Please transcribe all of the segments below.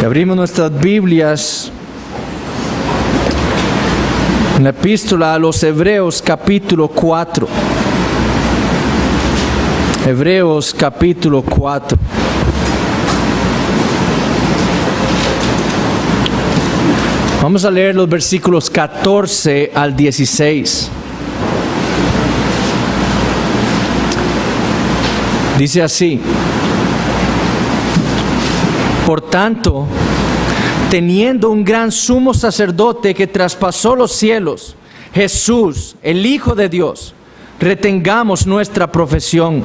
Abrimos nuestras Biblias en la epístola a los Hebreos capítulo 4. Hebreos capítulo 4. Vamos a leer los versículos 14 al 16. Dice así: por tanto, teniendo un gran sumo sacerdote que traspasó los cielos, Jesús, el Hijo de Dios, retengamos nuestra profesión.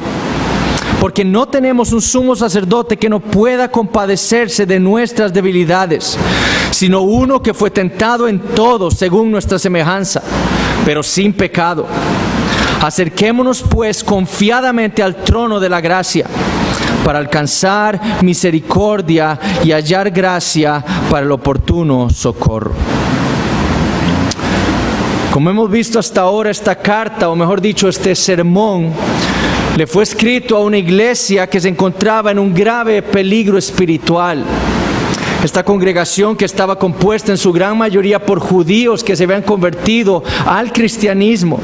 Porque no tenemos un sumo sacerdote que no pueda compadecerse de nuestras debilidades, sino uno que fue tentado en todo según nuestra semejanza, pero sin pecado. Acerquémonos pues confiadamente al trono de la gracia, para alcanzar misericordia y hallar gracia para el oportuno socorro. Como hemos visto hasta ahora, esta carta, o mejor dicho, este sermón, le fue escrito a una iglesia que se encontraba en un grave peligro espiritual. Esta congregación, que estaba compuesta en su gran mayoría por judíos que se habían convertido al cristianismo,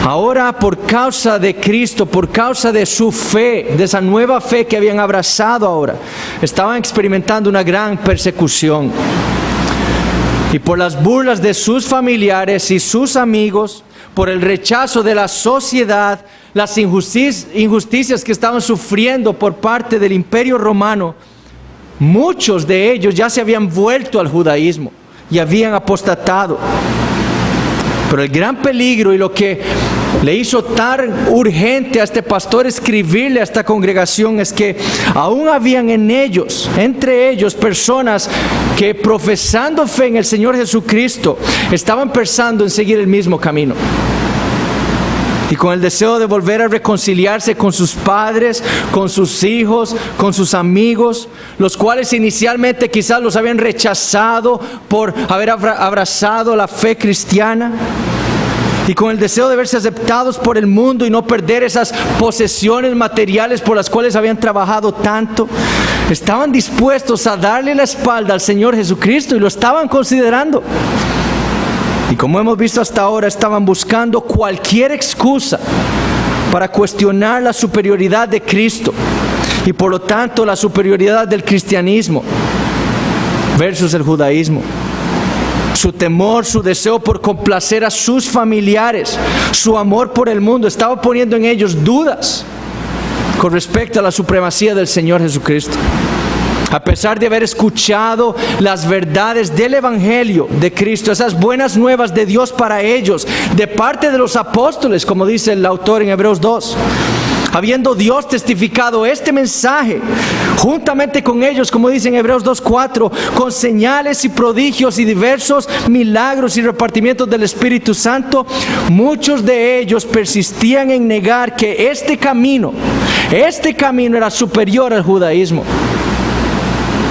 ahora, por causa de Cristo, por causa de su fe, de esa nueva fe que habían abrazado ahora, estaban experimentando una gran persecución. Y por las burlas de sus familiares y sus amigos, por el rechazo de la sociedad, las injusticias que estaban sufriendo por parte del Imperio Romano, muchos de ellos ya se habían vuelto al judaísmo y habían apostatado. Pero el gran peligro y lo que le hizo tan urgente a este pastor escribirle a esta congregación es que aún habían entre ellos personas que, profesando fe en el Señor Jesucristo, estaban pensando en seguir el mismo camino. Y con el deseo de volver a reconciliarse con sus padres, con sus hijos, con sus amigos, los cuales inicialmente quizás los habían rechazado por haber abrazado la fe cristiana. Y con el deseo de verse aceptados por el mundo y no perder esas posesiones materiales por las cuales habían trabajado tanto, estaban dispuestos a darle la espalda al Señor Jesucristo y lo estaban considerando. Y como hemos visto hasta ahora, estaban buscando cualquier excusa para cuestionar la superioridad de Cristo y por lo tanto la superioridad del cristianismo versus el judaísmo. Su temor, su deseo por complacer a sus familiares, su amor por el mundo, estaba poniendo en ellos dudas con respecto a la supremacía del Señor Jesucristo. A pesar de haber escuchado las verdades del Evangelio de Cristo, esas buenas nuevas de Dios para ellos, de parte de los apóstoles, como dice el autor en Hebreos 2, habiendo Dios testificado este mensaje, juntamente con ellos, como dice en Hebreos 2:4, con señales y prodigios y diversos milagros y repartimientos del Espíritu Santo, muchos de ellos persistían en negar que este camino era superior al judaísmo.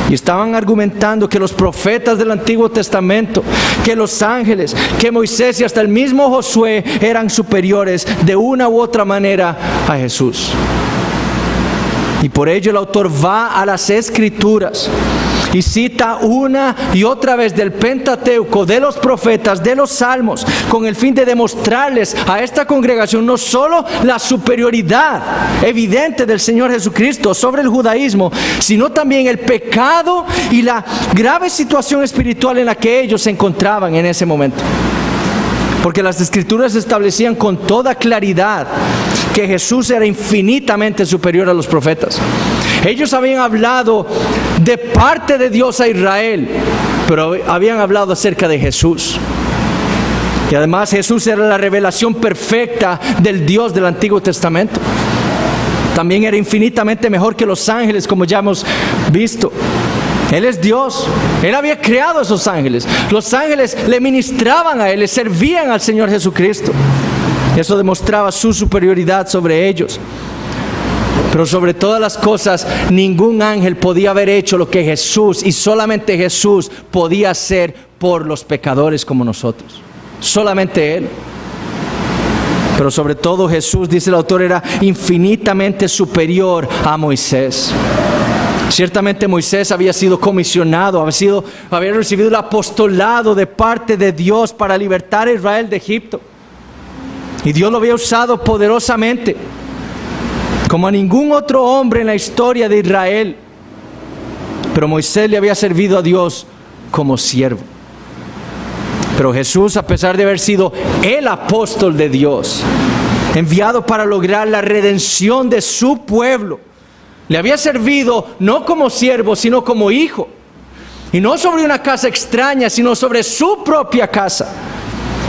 Y estaban argumentando que los profetas del Antiguo Testamento, que los ángeles, que Moisés y hasta el mismo Josué eran superiores de una u otra manera a Jesús. Y por ello el autor va a las Escrituras y cita una y otra vez del Pentateuco, de los profetas, de los salmos, con el fin de demostrarles a esta congregación no solo la superioridad evidente del Señor Jesucristo sobre el judaísmo, sino también el pecado y la grave situación espiritual en la que ellos se encontraban en ese momento. Porque las Escrituras establecían con toda claridad que Jesús era infinitamente superior a los profetas. Ellos habían hablado de parte de Dios a Israel, pero habían hablado acerca de Jesús. Y además Jesús era la revelación perfecta del Dios del Antiguo Testamento. También era infinitamente mejor que los ángeles, como ya hemos visto. Él es Dios. Él había creado a esos ángeles. Los ángeles le ministraban a Él, le servían al Señor Jesucristo. Eso demostraba su superioridad sobre ellos. Pero sobre todas las cosas, ningún ángel podía haber hecho lo que Jesús, y solamente Jesús podía hacer por los pecadores como nosotros. Solamente Él. Pero sobre todo Jesús, dice el autor, era infinitamente superior a Moisés. Ciertamente Moisés había sido comisionado, había recibido el apostolado de parte de Dios para libertar a Israel de Egipto. Y Dios lo había usado poderosamente, como a ningún otro hombre en la historia de Israel. Pero Moisés le había servido a Dios como siervo. Pero Jesús, a pesar de haber sido el apóstol de Dios, enviado para lograr la redención de su pueblo, le había servido no como siervo, sino como hijo. Y no sobre una casa extraña, sino sobre su propia casa.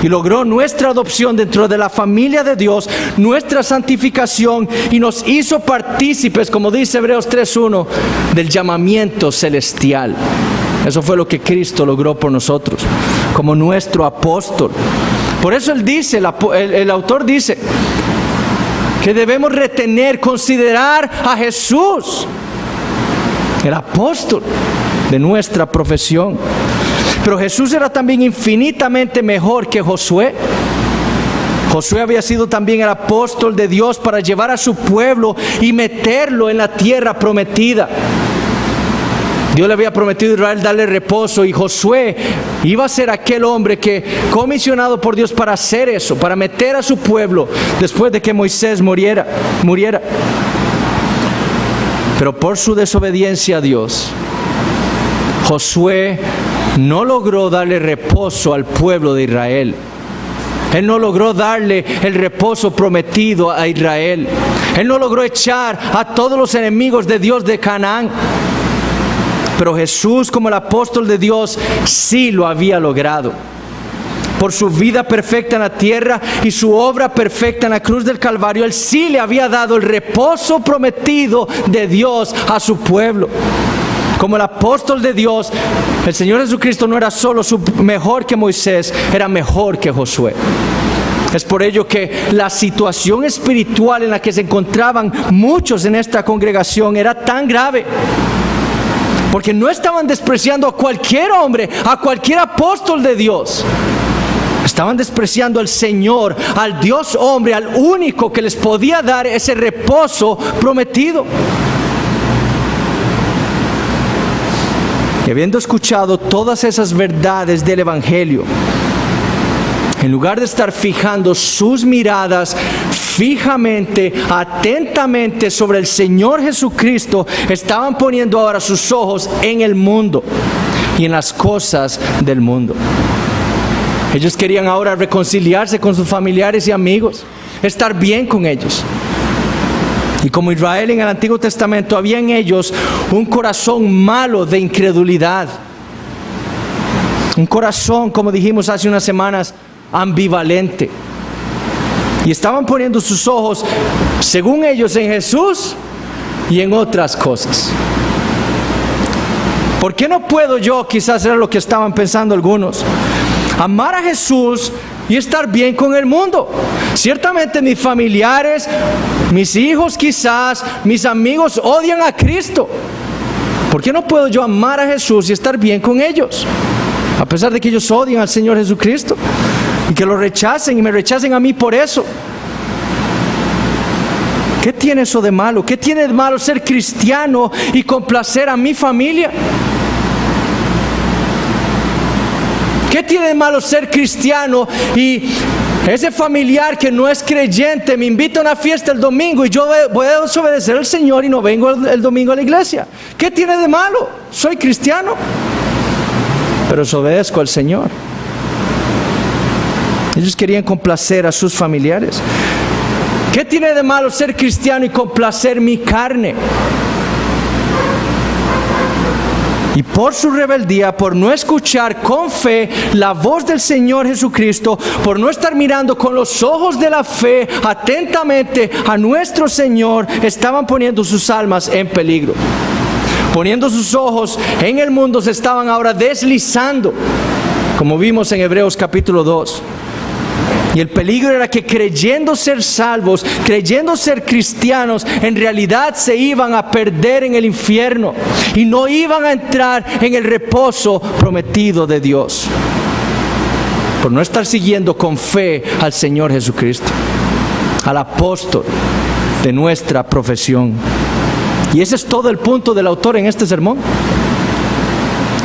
Y logró nuestra adopción dentro de la familia de Dios, nuestra santificación, y nos hizo partícipes, como dice Hebreos 3:1, del llamamiento celestial. Eso fue lo que Cristo logró por nosotros, como nuestro apóstol. Por eso él dice, el autor dice, que debemos retener, considerar a Jesús, el apóstol de nuestra profesión. Pero Jesús era también infinitamente mejor que Josué. Josué había sido también el apóstol de Dios para llevar a su pueblo y meterlo en la tierra prometida. Dios le había prometido a Israel darle reposo, y Josué iba a ser aquel hombre que, comisionado por Dios para hacer eso, para meter a su pueblo después de que Moisés muriera. Pero por su desobediencia a Dios, Josué no logró darle reposo al pueblo de Israel. Él no logró darle el reposo prometido a Israel. Él no logró echar a todos los enemigos de Dios de Canaán. Pero Jesús, como el apóstol de Dios, sí lo había logrado. Por su vida perfecta en la tierra y su obra perfecta en la cruz del Calvario, Él sí le había dado el reposo prometido de Dios a su pueblo. Como el apóstol de Dios, el Señor Jesucristo no era solo mejor que Moisés, era mejor que Josué. Es por ello que la situación espiritual en la que se encontraban muchos en esta congregación era tan grave. Porque no estaban despreciando a cualquier hombre, a cualquier apóstol de Dios. Estaban despreciando al Señor, al Dios hombre, al único que les podía dar ese reposo prometido. Y habiendo escuchado todas esas verdades del Evangelio, en lugar de estar fijando sus miradas fijamente, atentamente sobre el Señor Jesucristo, estaban poniendo ahora sus ojos en el mundo y en las cosas del mundo. Ellos querían ahora reconciliarse con sus familiares y amigos, estar bien con ellos. Y como Israel en el Antiguo Testamento, había en ellos un corazón malo de incredulidad. Un corazón, como dijimos hace unas semanas, ambivalente. Y estaban poniendo sus ojos, según ellos, en Jesús y en otras cosas. ¿Por qué no puedo yo, quizás era lo que estaban pensando algunos, amar a Jesús y estar bien con el mundo? Ciertamente mis familiares, mis hijos quizás, mis amigos odian a Cristo. ¿Por qué no puedo yo amar a Jesús y estar bien con ellos? A pesar de que ellos odian al Señor Jesucristo y que lo rechacen y me rechacen a mí por eso. ¿Qué tiene eso de malo? ¿Qué tiene de malo ser cristiano y complacer a mi familia? ¿Qué tiene de malo ser cristiano y ese familiar que no es creyente me invita a una fiesta el domingo y yo voy a desobedecer al Señor y no vengo el domingo a la iglesia? ¿Qué tiene de malo? Soy cristiano, pero desobedezco al Señor. Ellos querían complacer a sus familiares. ¿Qué tiene de malo ser cristiano y complacer mi carne? Y por su rebeldía, por no escuchar con fe la voz del Señor Jesucristo, por no estar mirando con los ojos de la fe atentamente a nuestro Señor, estaban poniendo sus almas en peligro. Poniendo sus ojos en el mundo, se estaban ahora deslizando, como vimos en Hebreos capítulo 2. Y el peligro era que, creyendo ser salvos, creyendo ser cristianos, en realidad se iban a perder en el infierno y no iban a entrar en el reposo prometido de Dios, por no estar siguiendo con fe al Señor Jesucristo, al apóstol de nuestra profesión. Y ese es todo el punto del autor en este sermón.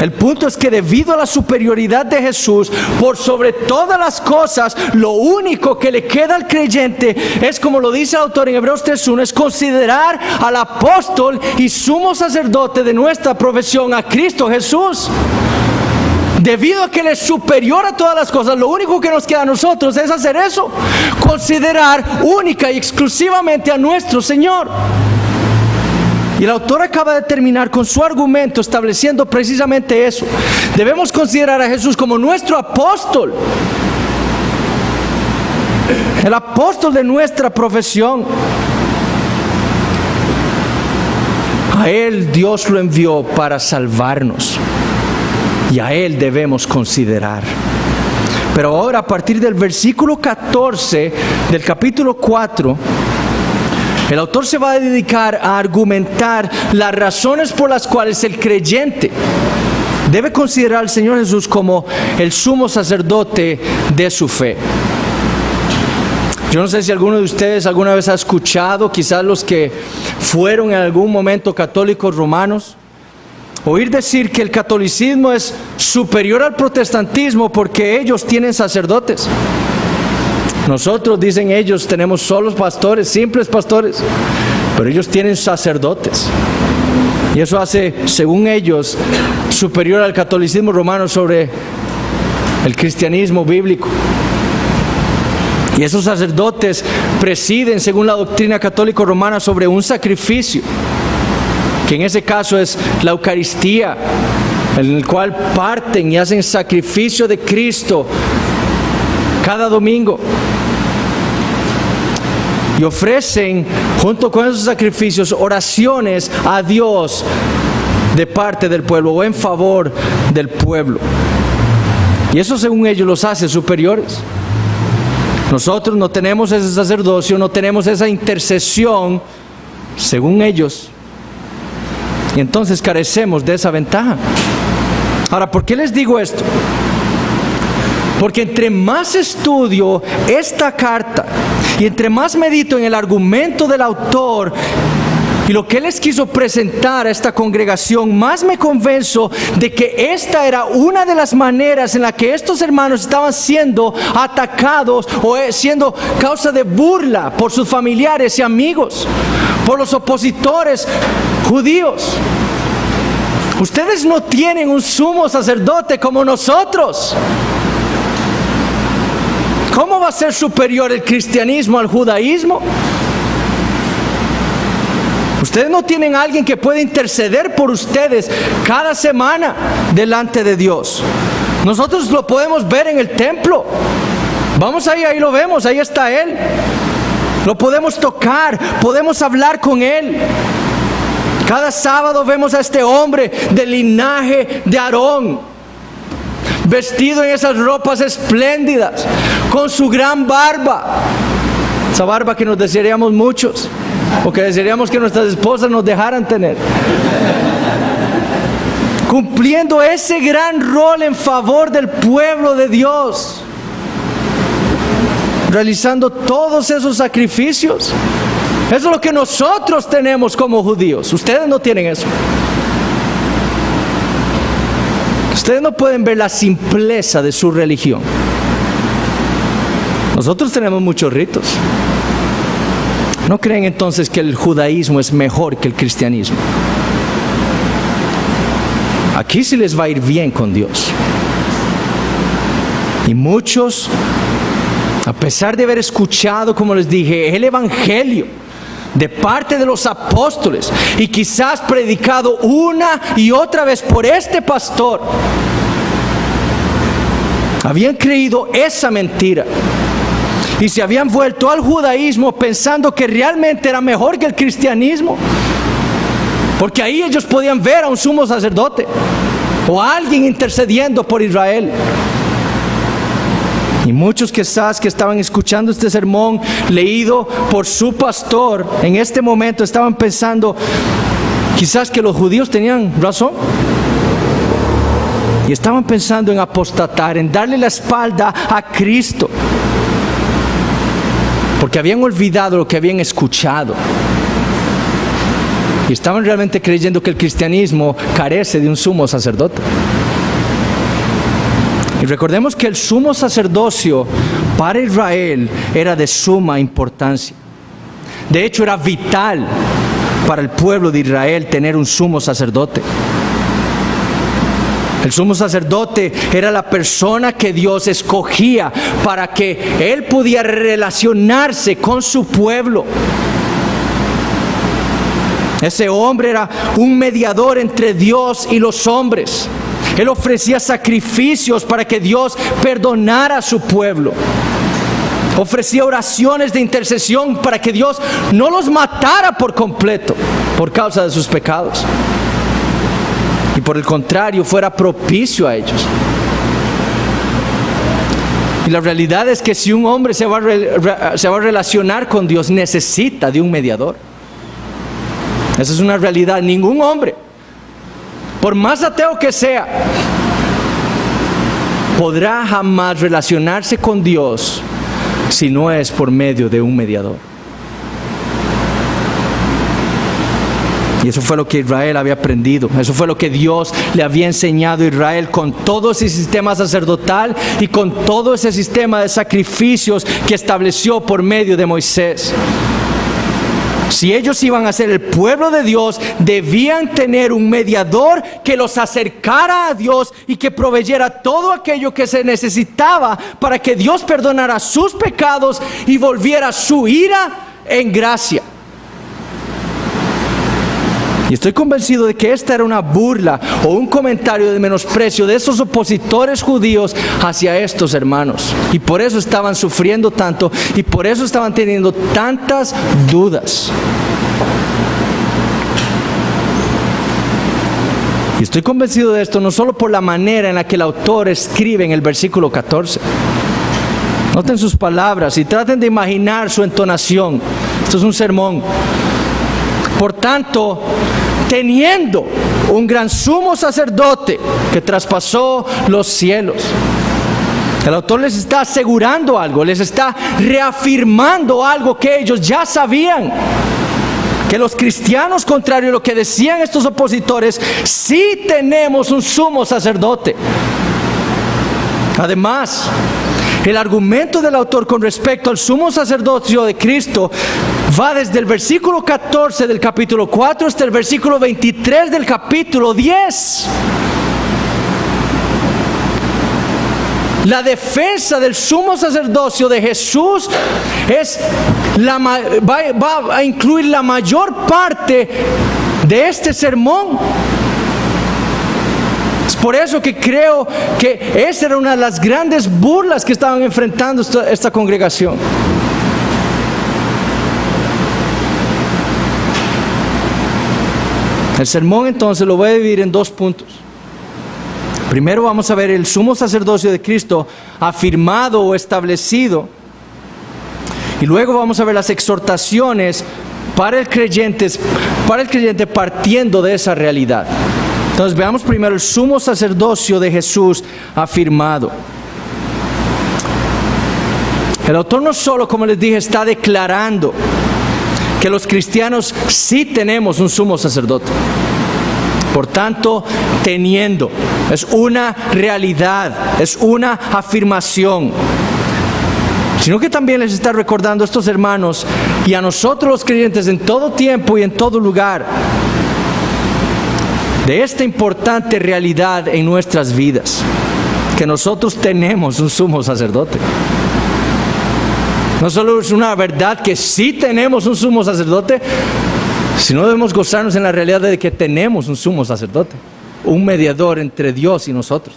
El punto es que debido a la superioridad de Jesús, por sobre todas las cosas, lo único que le queda al creyente es, como lo dice el autor en Hebreos 3:1, es considerar al apóstol y sumo sacerdote de nuestra profesión, a Cristo Jesús. Debido a que Él es superior a todas las cosas, lo único que nos queda a nosotros es hacer eso: considerar única y exclusivamente a nuestro Señor. Y el autor acaba de terminar con su argumento estableciendo precisamente eso. Debemos considerar a Jesús como nuestro apóstol, el apóstol de nuestra profesión. A Él Dios lo envió para salvarnos, y a Él debemos considerar. Pero ahora, a partir del versículo 14 del capítulo 4, el autor se va a dedicar a argumentar las razones por las cuales el creyente debe considerar al Señor Jesús como el sumo sacerdote de su fe. Yo no sé si alguno de ustedes alguna vez ha escuchado, quizás los que fueron en algún momento católicos romanos, oír decir que el catolicismo es superior al protestantismo porque ellos tienen sacerdotes. Nosotros, dicen ellos, tenemos solos pastores, simples pastores, pero ellos tienen sacerdotes. Y eso hace, según ellos, superior al catolicismo romano sobre el cristianismo bíblico. Y esos sacerdotes presiden, según la doctrina católica romana, sobre un sacrificio, que en ese caso es la Eucaristía, en el cual parten y hacen sacrificio de Cristo cada domingo. Y ofrecen, junto con esos sacrificios, oraciones a Dios de parte del pueblo o en favor del pueblo. Y eso, según ellos, los hace superiores. Nosotros no tenemos ese sacerdocio, no tenemos esa intercesión, según ellos. Y entonces carecemos de esa ventaja. Ahora, ¿por qué les digo esto? Porque entre más estudio esta carta y entre más medito en el argumento del autor y lo que él les quiso presentar a esta congregación, más me convenzo de que esta era una de las maneras en la que estos hermanos estaban siendo atacados o siendo causa de burla por sus familiares y amigos, por los opositores judíos. Ustedes no tienen un sumo sacerdote como nosotros. ¿Cómo va a ser superior el cristianismo al judaísmo? Ustedes no tienen a alguien que pueda interceder por ustedes cada semana delante de Dios. Nosotros lo podemos ver en el templo. Vamos ahí lo vemos, ahí está Él. Lo podemos tocar, podemos hablar con Él. Cada sábado vemos a este hombre del linaje de Aarón, vestido en esas ropas espléndidas, con su gran barba, esa barba que nos desearíamos muchos, o que desearíamos que nuestras esposas nos dejaran tener, cumpliendo ese gran rol en favor del pueblo de Dios, realizando todos esos sacrificios. Eso es lo que nosotros tenemos como judíos. Ustedes no tienen eso. Ustedes no pueden ver la simpleza de su religión. Nosotros tenemos muchos ritos. ¿No creen entonces que el judaísmo es mejor que el cristianismo? Aquí sí les va a ir bien con Dios. Y muchos, a pesar de haber escuchado, como les dije, el evangelio de parte de los apóstoles y quizás predicado una y otra vez por este pastor, habían creído esa mentira y se habían vuelto al judaísmo pensando que realmente era mejor que el cristianismo, porque ahí ellos podían ver a un sumo sacerdote o a alguien intercediendo por Israel. Y muchos quizás que estaban escuchando este sermón leído por su pastor en este momento estaban pensando quizás que los judíos tenían razón. Y estaban pensando en apostatar, en darle la espalda a Cristo, porque habían olvidado lo que habían escuchado. Y estaban realmente creyendo que el cristianismo carece de un sumo sacerdote. Y recordemos que el sumo sacerdocio para Israel era de suma importancia. De hecho, era vital para el pueblo de Israel tener un sumo sacerdote. El sumo sacerdote era la persona que Dios escogía para que él pudiera relacionarse con su pueblo. Ese hombre era un mediador entre Dios y los hombres. Él ofrecía sacrificios para que Dios perdonara a su pueblo. Ofrecía oraciones de intercesión para que Dios no los matara por completo por causa de sus pecados. Y por el contrario, fuera propicio a ellos. Y la realidad es que si un hombre se va a relacionar con Dios, necesita de un mediador. Esa es una realidad. Ningún hombre, por más ateo que sea, podrá jamás relacionarse con Dios si no es por medio de un mediador. Y eso fue lo que Israel había aprendido. Eso fue lo que Dios le había enseñado a Israel con todo ese sistema sacerdotal y con todo ese sistema de sacrificios que estableció por medio de Moisés. Si ellos iban a ser el pueblo de Dios, debían tener un mediador que los acercara a Dios y que proveyera todo aquello que se necesitaba para que Dios perdonara sus pecados y volviera su ira en gracia. Y estoy convencido de que esta era una burla o un comentario de menosprecio de esos opositores judíos hacia estos hermanos. Y por eso estaban sufriendo tanto y por eso estaban teniendo tantas dudas. Y estoy convencido de esto no solo por la manera en la que el autor escribe en el versículo 14. Noten sus palabras y traten de imaginar su entonación. Esto es un sermón. Por tanto, teniendo un gran sumo sacerdote que traspasó los cielos. El autor les está asegurando algo, les está reafirmando algo que ellos ya sabían. Que los cristianos, contrario a lo que decían estos opositores, sí tenemos un sumo sacerdote. Además, el argumento del autor con respecto al sumo sacerdocio de Cristo va desde el versículo 14 del capítulo 4 hasta el versículo 23 del capítulo 10. La defensa del sumo sacerdocio de Jesús va a incluir la mayor parte de este sermón. Es por eso que creo que esa era una de las grandes burlas que estaban enfrentando esta congregación. El sermón entonces lo voy a dividir en dos puntos. Primero vamos a ver el sumo sacerdocio de Cristo afirmado o establecido. Y luego vamos a ver las exhortaciones para el creyente partiendo de esa realidad. Entonces veamos primero el sumo sacerdocio de Jesús afirmado. El autor no solo, como les dije, está declarando que los cristianos sí tenemos un sumo sacerdote. Por tanto, teniendo, es una realidad, es una afirmación. Sino que también les está recordando a estos hermanos y a nosotros los creyentes en todo tiempo y en todo lugar de esta importante realidad en nuestras vidas, que nosotros tenemos un sumo sacerdote. No solo es una verdad que sí tenemos un sumo sacerdote, sino debemos gozarnos en la realidad de que tenemos un sumo sacerdote, un mediador entre Dios y nosotros.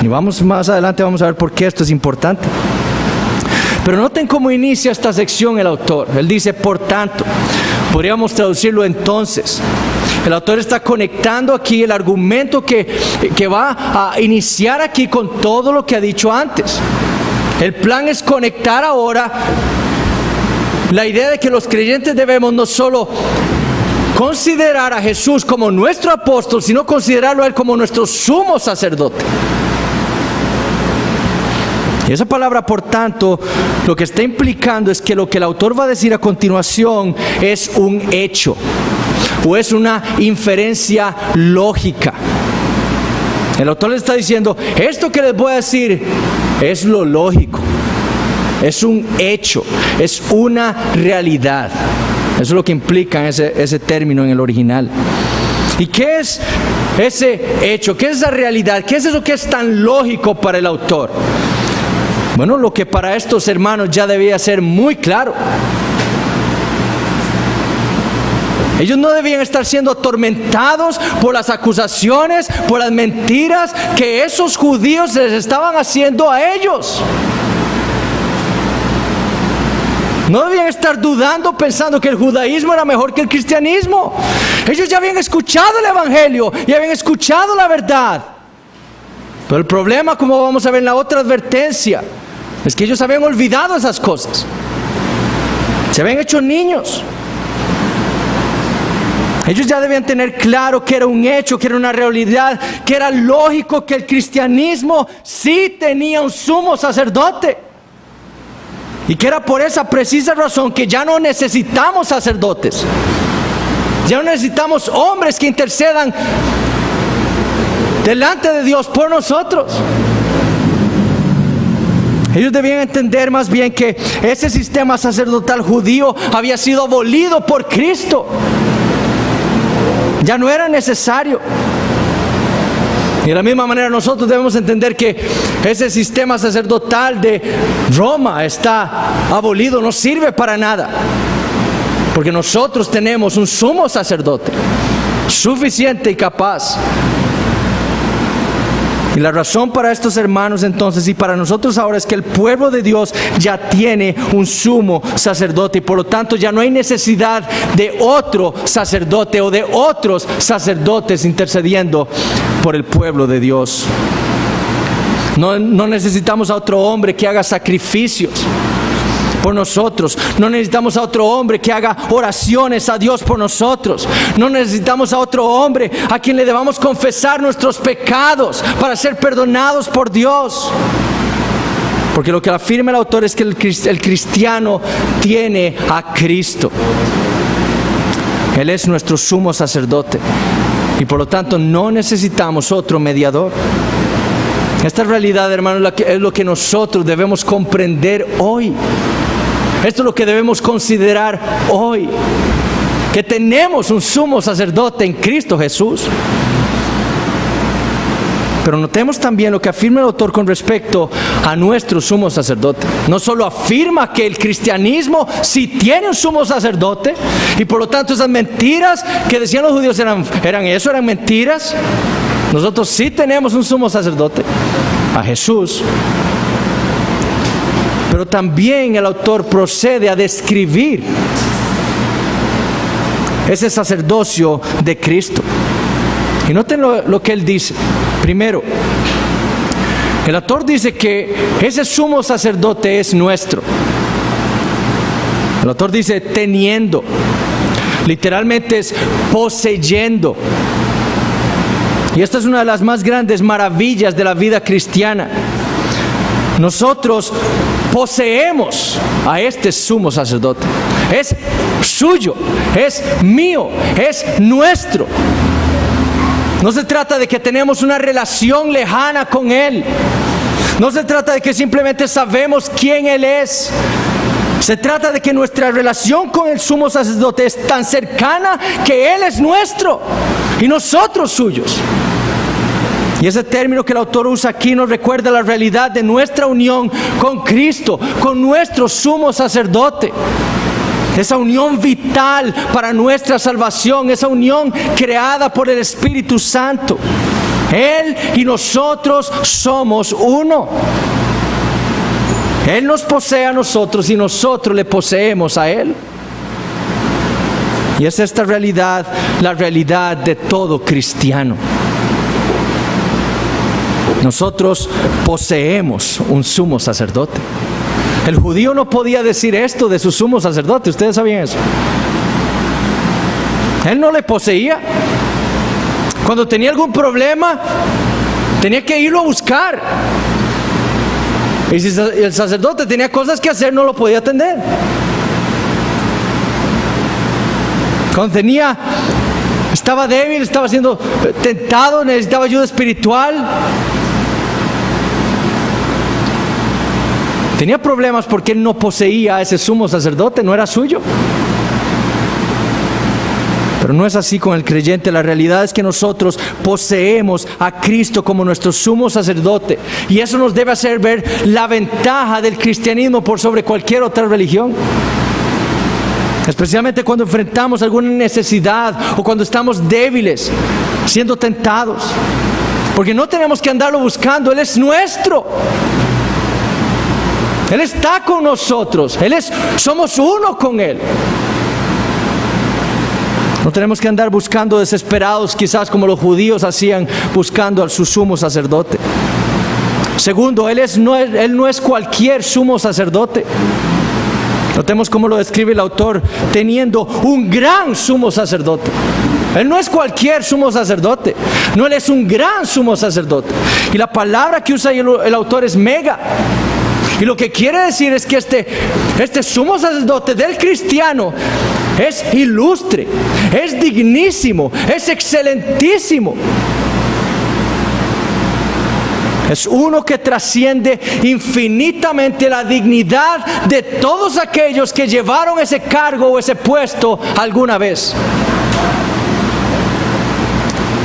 Y más adelante vamos a ver por qué esto es importante. Pero noten cómo inicia esta sección el autor. Él dice, por tanto. Podríamos traducirlo entonces. El autor está conectando aquí el argumento que va a iniciar aquí con todo lo que ha dicho antes. El plan es conectar ahora la idea de que los creyentes debemos no solo considerar a Jesús como nuestro apóstol, sino considerarlo a Él como nuestro sumo sacerdote. Y esa palabra, por tanto, lo que está implicando es que lo que el autor va a decir a continuación es un hecho o es una inferencia lógica. El autor le está diciendo, esto que les voy a decir es lo lógico, es un hecho, es una realidad. Eso es lo que implica ese término en el original. ¿Y qué es ese hecho? ¿Qué es esa realidad? ¿Qué es eso que es tan lógico para el autor? Bueno, lo que para estos hermanos ya debía ser muy claro. Ellos no debían estar siendo atormentados por las acusaciones, por las mentiras que esos judíos les estaban haciendo a ellos. No debían estar dudando, pensando que el judaísmo era mejor que el cristianismo. Ellos ya habían escuchado el evangelio y habían escuchado la verdad. Pero el problema, como vamos a ver en la otra advertencia, es que ellos habían olvidado esas cosas. Se habían hecho niños. Ellos ya debían tener claro que era un hecho, que era una realidad, que era lógico que el cristianismo sí tenía un sumo sacerdote. Y que era por esa precisa razón que ya no necesitamos sacerdotes. Ya no necesitamos hombres que intercedan delante de Dios por nosotros. Ellos debían entender más bien que ese sistema sacerdotal judío había sido abolido por Cristo. Ya no era necesario. Y de la misma manera nosotros debemos entender que ese sistema sacerdotal de Roma está abolido, no sirve para nada. Porque nosotros tenemos un sumo sacerdote suficiente y capaz. Y la razón para estos hermanos entonces y para nosotros ahora es que el pueblo de Dios ya tiene un sumo sacerdote y por lo tanto ya no hay necesidad de otro sacerdote o de otros sacerdotes intercediendo por el pueblo de Dios. No necesitamos a otro hombre que haga sacrificios por nosotros. No necesitamos a otro hombre que haga oraciones a Dios por nosotros. No necesitamos a otro hombre a quien le debamos confesar nuestros pecados para ser perdonados por Dios. Porque lo que afirma el autor es que el cristiano tiene a Cristo. Él es nuestro sumo sacerdote y por lo tanto no necesitamos otro mediador. Esta realidad, hermanos, es lo que nosotros debemos comprender hoy. Esto es lo que debemos considerar hoy, que tenemos un sumo sacerdote en Cristo Jesús. Pero notemos también lo que afirma el autor con respecto a nuestro sumo sacerdote. No solo afirma que el cristianismo sí tiene un sumo sacerdote y por lo tanto esas mentiras que decían los judíos eran mentiras. Nosotros sí tenemos un sumo sacerdote, a Jesús. Pero también el autor procede a describir ese sacerdocio de Cristo. Y noten lo que él dice. Primero, el autor dice que ese sumo sacerdote es nuestro. El autor dice teniendo. Literalmente es poseyendo. Y esta es una de las más grandes maravillas de la vida cristiana. Nosotros poseemos a este sumo sacerdote. Es suyo, es mío, es nuestro. No se trata de que tenemos una relación lejana con Él. No se trata de que simplemente sabemos quién Él es. Se trata de que nuestra relación con el sumo sacerdote es tan cercana que Él es nuestro y nosotros suyos. Y ese término que el autor usa aquí nos recuerda la realidad de nuestra unión con Cristo, con nuestro sumo sacerdote. Esa unión vital para nuestra salvación, esa unión creada por el Espíritu Santo. Él y nosotros somos uno. Él nos posee a nosotros y nosotros le poseemos a Él. Y es esta realidad, la realidad de todo cristiano. Nosotros poseemos un sumo sacerdote. El judío no podía decir esto de su sumo sacerdote. ¿Ustedes sabían eso? Él no le poseía. Cuando tenía algún problema, tenía que irlo a buscar. Y si el sacerdote tenía cosas que hacer, no lo podía atender. Cuando estaba débil, estaba siendo tentado, necesitaba ayuda espiritual. Tenía problemas porque él no poseía a ese sumo sacerdote, no era suyo. Pero no es así con el creyente. La realidad es que nosotros poseemos a Cristo como nuestro sumo sacerdote. Y eso nos debe hacer ver la ventaja del cristianismo por sobre cualquier otra religión. Especialmente cuando enfrentamos alguna necesidad o cuando estamos débiles, siendo tentados. Porque no tenemos que andarlo buscando, Él es nuestro. Él está con nosotros, somos uno con Él. No tenemos que andar buscando desesperados, quizás como los judíos hacían, buscando al su sumo sacerdote. Segundo, Él no es cualquier sumo sacerdote. Notemos cómo lo describe el autor, teniendo un gran sumo sacerdote. Él no es cualquier sumo sacerdote, no, Él es un gran sumo sacerdote. Y la palabra que usa el autor es mega. Y lo que quiere decir es que este sumo sacerdote del cristiano es ilustre, es dignísimo, es excelentísimo. Es uno que trasciende infinitamente la dignidad de todos aquellos que llevaron ese cargo o ese puesto alguna vez.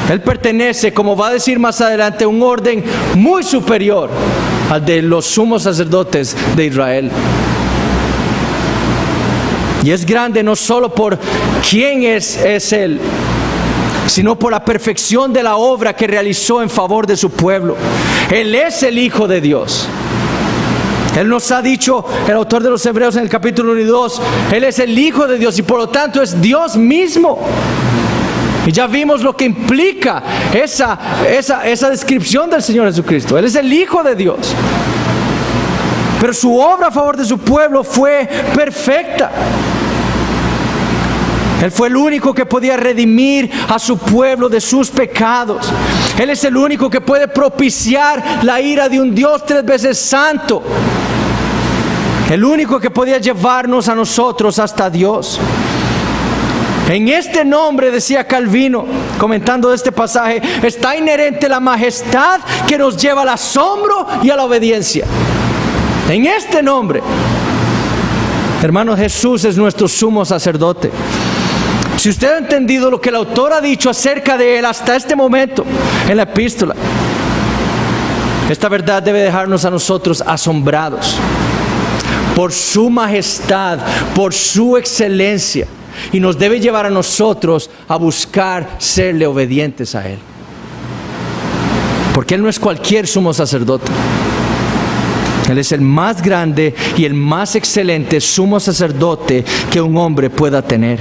Él pertenece, como va a decir más adelante, a un orden muy superior al de los sumos sacerdotes de Israel. Y es grande no solo por quién es Él, sino por la perfección de la obra que realizó en favor de su pueblo. Él es el Hijo de Dios. Él nos ha dicho, el autor de los Hebreos en el capítulo 1 y 2, Él es el Hijo de Dios y por lo tanto es Dios mismo. Y ya vimos lo que implica esa descripción del Señor Jesucristo. Él es el Hijo de Dios. Pero su obra a favor de su pueblo fue perfecta. Él fue el único que podía redimir a su pueblo de sus pecados. Él es el único que puede propiciar la ira de un Dios 3 veces santo. El único que podía llevarnos a nosotros hasta Dios. En este nombre, decía Calvino, comentando de este pasaje, está inherente la majestad que nos lleva al asombro y a la obediencia. En este nombre, hermanos, Jesús es nuestro sumo sacerdote. Si usted ha entendido lo que el autor ha dicho acerca de Él hasta este momento en la epístola, esta verdad debe dejarnos a nosotros asombrados por su majestad, por su excelencia. Y nos debe llevar a nosotros a buscar serle obedientes a Él. Porque Él no es cualquier sumo sacerdote. Él es el más grande y el más excelente sumo sacerdote que un hombre pueda tener.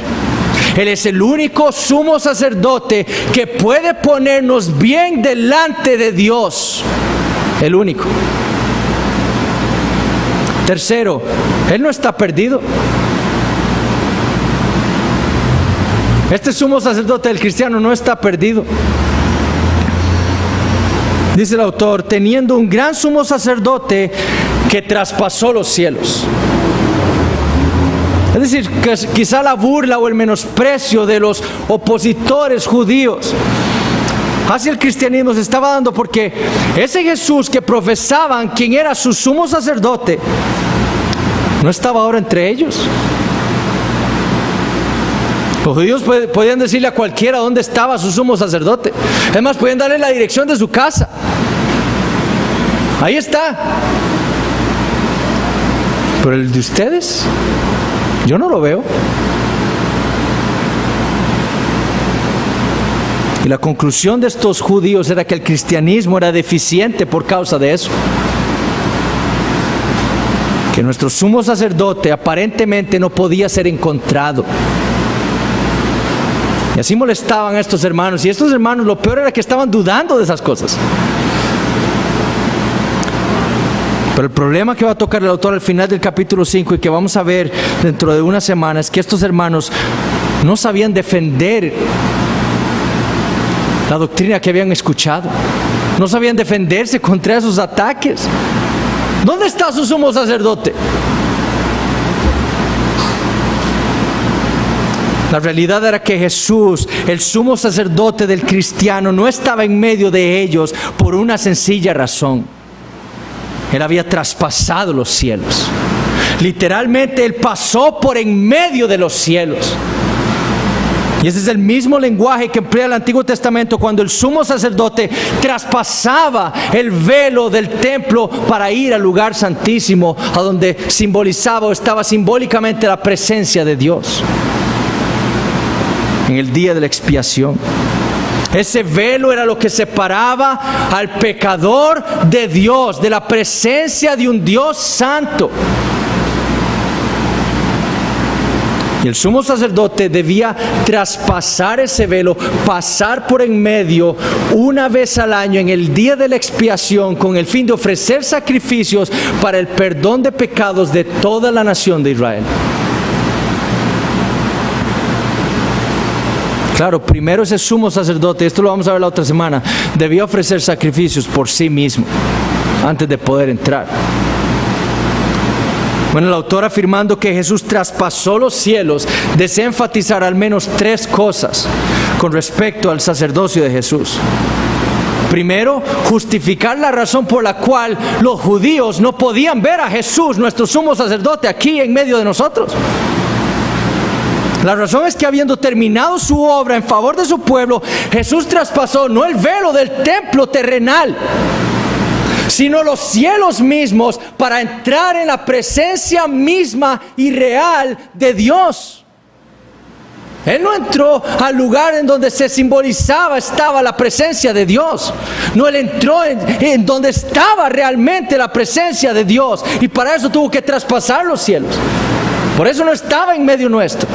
Él es el único sumo sacerdote que puede ponernos bien delante de Dios. El único. Tercero, Él no está perdido. Este sumo sacerdote del cristiano no está perdido. Dice el autor, teniendo un gran sumo sacerdote que traspasó los cielos. Es decir, que quizá la burla o el menosprecio de los opositores judíos hacia el cristianismo se estaba dando porque ese Jesús que profesaban, quien era su sumo sacerdote, no estaba ahora entre ellos. Los judíos podían decirle a cualquiera dónde estaba su sumo sacerdote. Además, podían darle la dirección de su casa. Ahí está. Pero el de ustedes, yo no lo veo. Y la conclusión de estos judíos era que el cristianismo era deficiente por causa de eso. Que nuestro sumo sacerdote aparentemente no podía ser encontrado. Y así molestaban a estos hermanos. Y estos hermanos, lo peor era que estaban dudando de esas cosas. Pero el problema que va a tocar el autor al final del capítulo 5 y que vamos a ver dentro de una semana es que estos hermanos no sabían defender la doctrina que habían escuchado. No sabían defenderse contra esos ataques. ¿Dónde está su sumo sacerdote? La realidad era que Jesús, el sumo sacerdote del cristiano, no estaba en medio de ellos por una sencilla razón. Él había traspasado los cielos. Literalmente Él pasó por en medio de los cielos. Y ese es el mismo lenguaje que emplea el Antiguo Testamento cuando el sumo sacerdote traspasaba el velo del templo para ir al lugar santísimo, a donde simbolizaba o estaba simbólicamente la presencia de Dios en el día de la expiación. Ese velo era lo que separaba al pecador de Dios, de la presencia de un Dios santo. Y el sumo sacerdote debía traspasar ese velo, pasar por en medio una vez al año en el día de la expiación, con el fin de ofrecer sacrificios para el perdón de pecados de toda la nación de Israel. Claro, primero ese sumo sacerdote, esto lo vamos a ver la otra semana, debía ofrecer sacrificios por sí mismo antes de poder entrar. Bueno, el autor, afirmando que Jesús traspasó los cielos, desea enfatizar al menos 3 cosas con respecto al sacerdocio de Jesús. Primero, justificar la razón por la cual los judíos no podían ver a Jesús, nuestro sumo sacerdote, aquí en medio de nosotros. La razón es que, habiendo terminado su obra en favor de su pueblo, Jesús traspasó no el velo del templo terrenal, sino los cielos mismos, para entrar en la presencia misma y real de Dios. Él no entró al lugar en donde se simbolizaba, estaba la presencia de Dios. No, Él entró en donde estaba realmente la presencia de Dios. Y para eso tuvo que traspasar los cielos. Por eso no estaba en medio nuestro.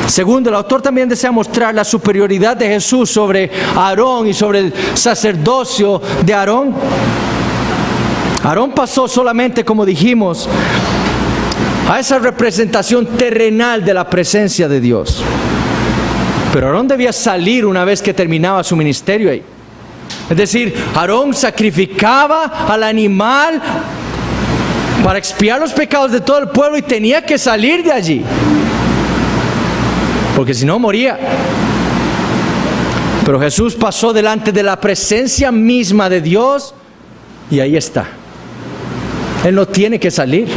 Segundo, el autor también desea mostrar la superioridad de Jesús sobre Aarón y sobre el sacerdocio de Aarón. Aarón pasó solamente, como dijimos, a esa representación terrenal de la presencia de Dios. Pero Aarón debía salir una vez que terminaba su ministerio ahí. Es decir, Aarón sacrificaba al animal para expiar los pecados de todo el pueblo y tenía que salir de allí, porque si no moría. Pero Jesús pasó delante de la presencia misma de Dios y ahí está. Él no tiene que salir.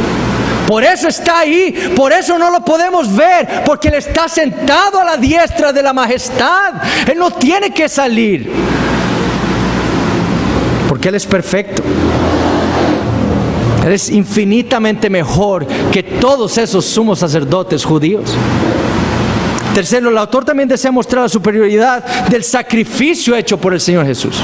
Por eso está ahí, por eso no lo podemos ver, porque Él está sentado a la diestra de la majestad. Él no tiene que salir, porque Él es perfecto. Él es infinitamente mejor que todos esos sumos sacerdotes judíos. Tercero, el autor también desea mostrar la superioridad del sacrificio hecho por el Señor Jesús.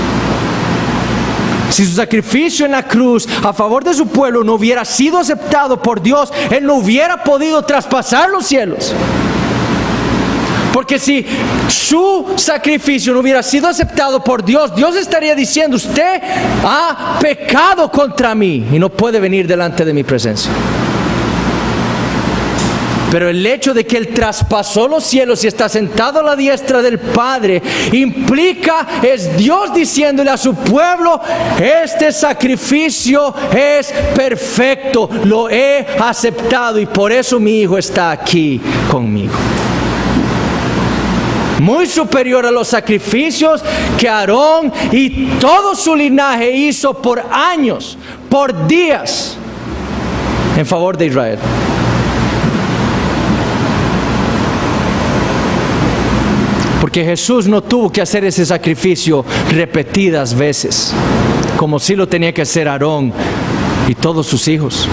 Si su sacrificio en la cruz a favor de su pueblo no hubiera sido aceptado por Dios, Él no hubiera podido traspasar los cielos. Porque si su sacrificio no hubiera sido aceptado por Dios, Dios estaría diciendo: usted ha pecado contra mí y no puede venir delante de mi presencia. Pero el hecho de que Él traspasó los cielos y está sentado a la diestra del Padre implica, es Dios diciéndole a su pueblo: este sacrificio es perfecto, lo he aceptado y por eso mi Hijo está aquí conmigo. Muy superior a los sacrificios que Aarón y todo su linaje hizo por años, por días, en favor de Israel. Porque Jesús no tuvo que hacer ese sacrificio repetidas veces, como sí lo tenía que hacer Aarón y todos sus hijos.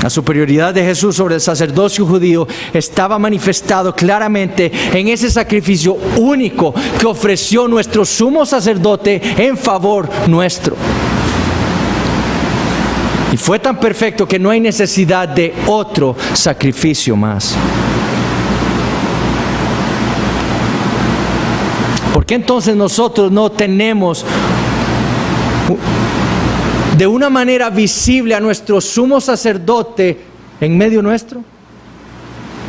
La superioridad de Jesús sobre el sacerdocio judío estaba manifestado claramente en ese sacrificio único que ofreció nuestro sumo sacerdote en favor nuestro. Y fue tan perfecto que no hay necesidad de otro sacrificio más. ¿Por qué entonces nosotros no tenemos de una manera visible a nuestro sumo sacerdote en medio nuestro?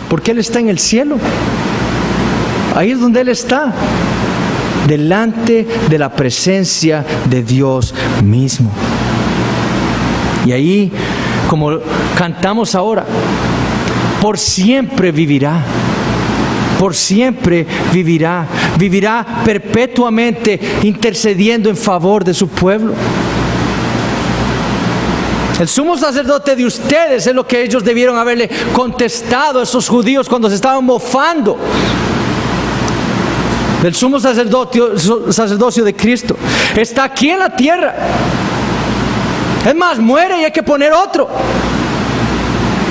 Porque Él está en el cielo. Ahí es donde Él está. delante de la presencia de Dios mismo. Y ahí, como cantamos ahora, por siempre vivirá. Por siempre vivirá. Vivirá perpetuamente intercediendo en favor de su pueblo. El sumo sacerdote de ustedes es lo que ellos debieron haberle contestado a esos judíos cuando se estaban mofando del sumo sacerdocio de Cristo. Está aquí en la tierra. Es más, muere y hay que poner otro.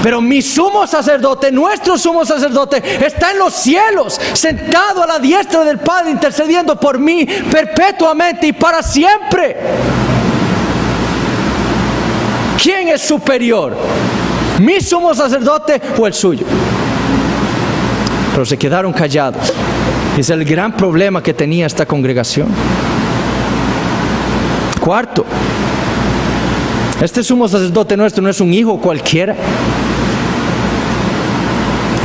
Pero mi sumo sacerdote, nuestro sumo sacerdote, está en los cielos, sentado a la diestra del Padre, intercediendo por mí perpetuamente y para siempre. ¿Quién es superior? ¿Mi sumo sacerdote o el suyo? Pero se quedaron callados. Es el gran problema que tenía esta congregación. Cuarto, este sumo sacerdote nuestro no es un hijo cualquiera.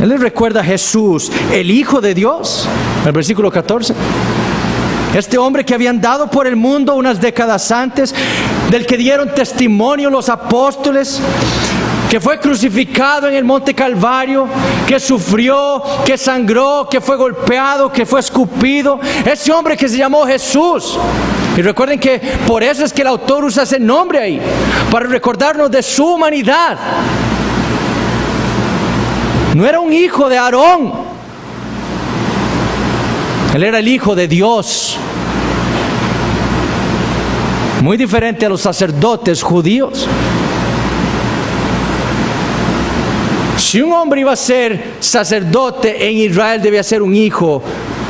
Él les recuerda a Jesús, el Hijo de Dios, en el versículo 14. Este hombre que habían dado por el mundo unas décadas antes, del que dieron testimonio los apóstoles, que fue crucificado en el monte Calvario, que sufrió, que sangró, que fue golpeado, que fue escupido. Ese hombre que se llamó Jesús. Y recuerden que por eso es que el autor usa ese nombre ahí, para recordarnos de su humanidad. No era un hijo de Aarón. Él era el Hijo de Dios. Muy diferente a los sacerdotes judíos. Si un hombre iba a ser sacerdote en Israel, debía ser un hijo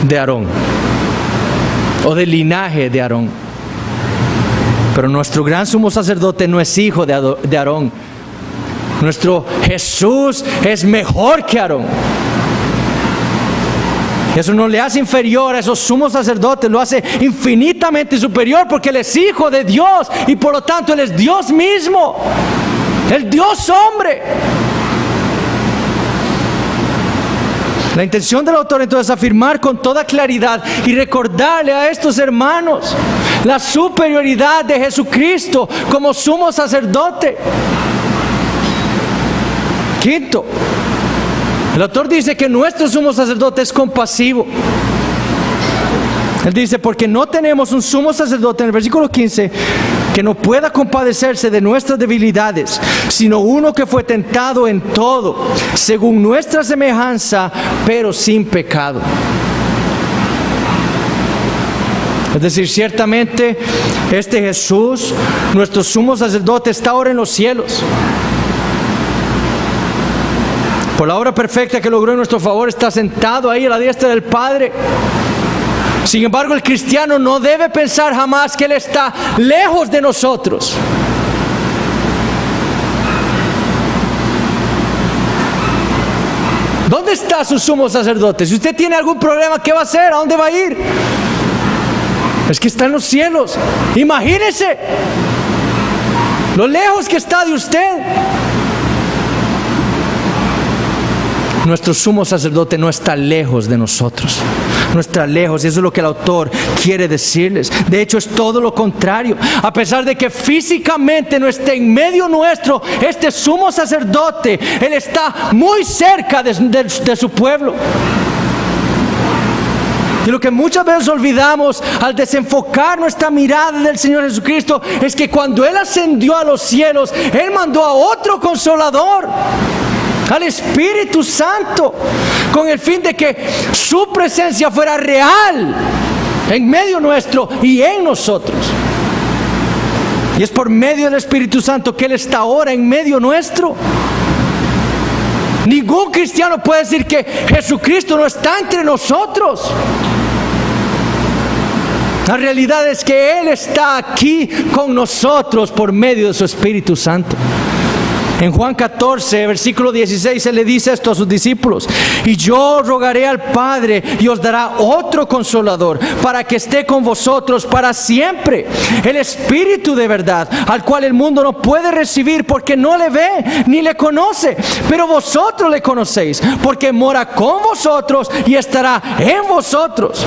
de Aarón, o del linaje de Aarón. Pero nuestro gran sumo sacerdote no es hijo de Aarón. Nuestro Jesús es mejor que Aarón. Eso no le hace inferior a esos sumos sacerdotes, lo hace infinitamente superior, porque Él es hijo de Dios y por lo tanto Él es Dios mismo, el Dios hombre. La intención del autor entonces es afirmar con toda claridad y recordarle a estos hermanos la superioridad de Jesucristo como sumo sacerdote. Quinto, el autor dice que nuestro sumo sacerdote es compasivo. Él dice, porque no tenemos un sumo sacerdote, en el versículo 15, que no pueda compadecerse de nuestras debilidades, sino uno que fue tentado en todo, según nuestra semejanza, pero sin pecado. Es decir, ciertamente este Jesús, nuestro sumo sacerdote, está ahora en los cielos. Por la obra perfecta que logró en nuestro favor, está sentado ahí a la diestra del Padre. Sin embargo, el cristiano no debe pensar jamás que Él está lejos de nosotros. ¿Dónde está su sumo sacerdote? Si usted tiene algún problema, ¿qué va a hacer? ¿A dónde va a ir? Es que está en los cielos. Imagínese lo lejos que está de usted. Nuestro sumo sacerdote no está lejos de nosotros. No está lejos. Eso es lo que el autor quiere decirles. De hecho, es todo lo contrario. A pesar de que físicamente no esté en medio nuestro, este sumo sacerdote, Él está muy cerca de su pueblo. Y lo que muchas veces olvidamos al desenfocar nuestra mirada del Señor Jesucristo es que cuando Él ascendió a los cielos, Él mandó a otro consolador, al Espíritu Santo, con el fin de que su presencia fuera real en medio nuestro y en nosotros. Y es por medio del Espíritu Santo que Él está ahora en medio nuestro. Ningún cristiano puede decir que Jesucristo no está entre nosotros. La realidad es que Él está aquí con nosotros por medio de su Espíritu Santo. En Juan 14, versículo 16, Él le dice esto a sus discípulos: y yo rogaré al Padre y os dará otro consolador para que esté con vosotros para siempre, el Espíritu de verdad, al cual el mundo no puede recibir porque no le ve ni le conoce, pero vosotros le conocéis porque mora con vosotros y estará en vosotros.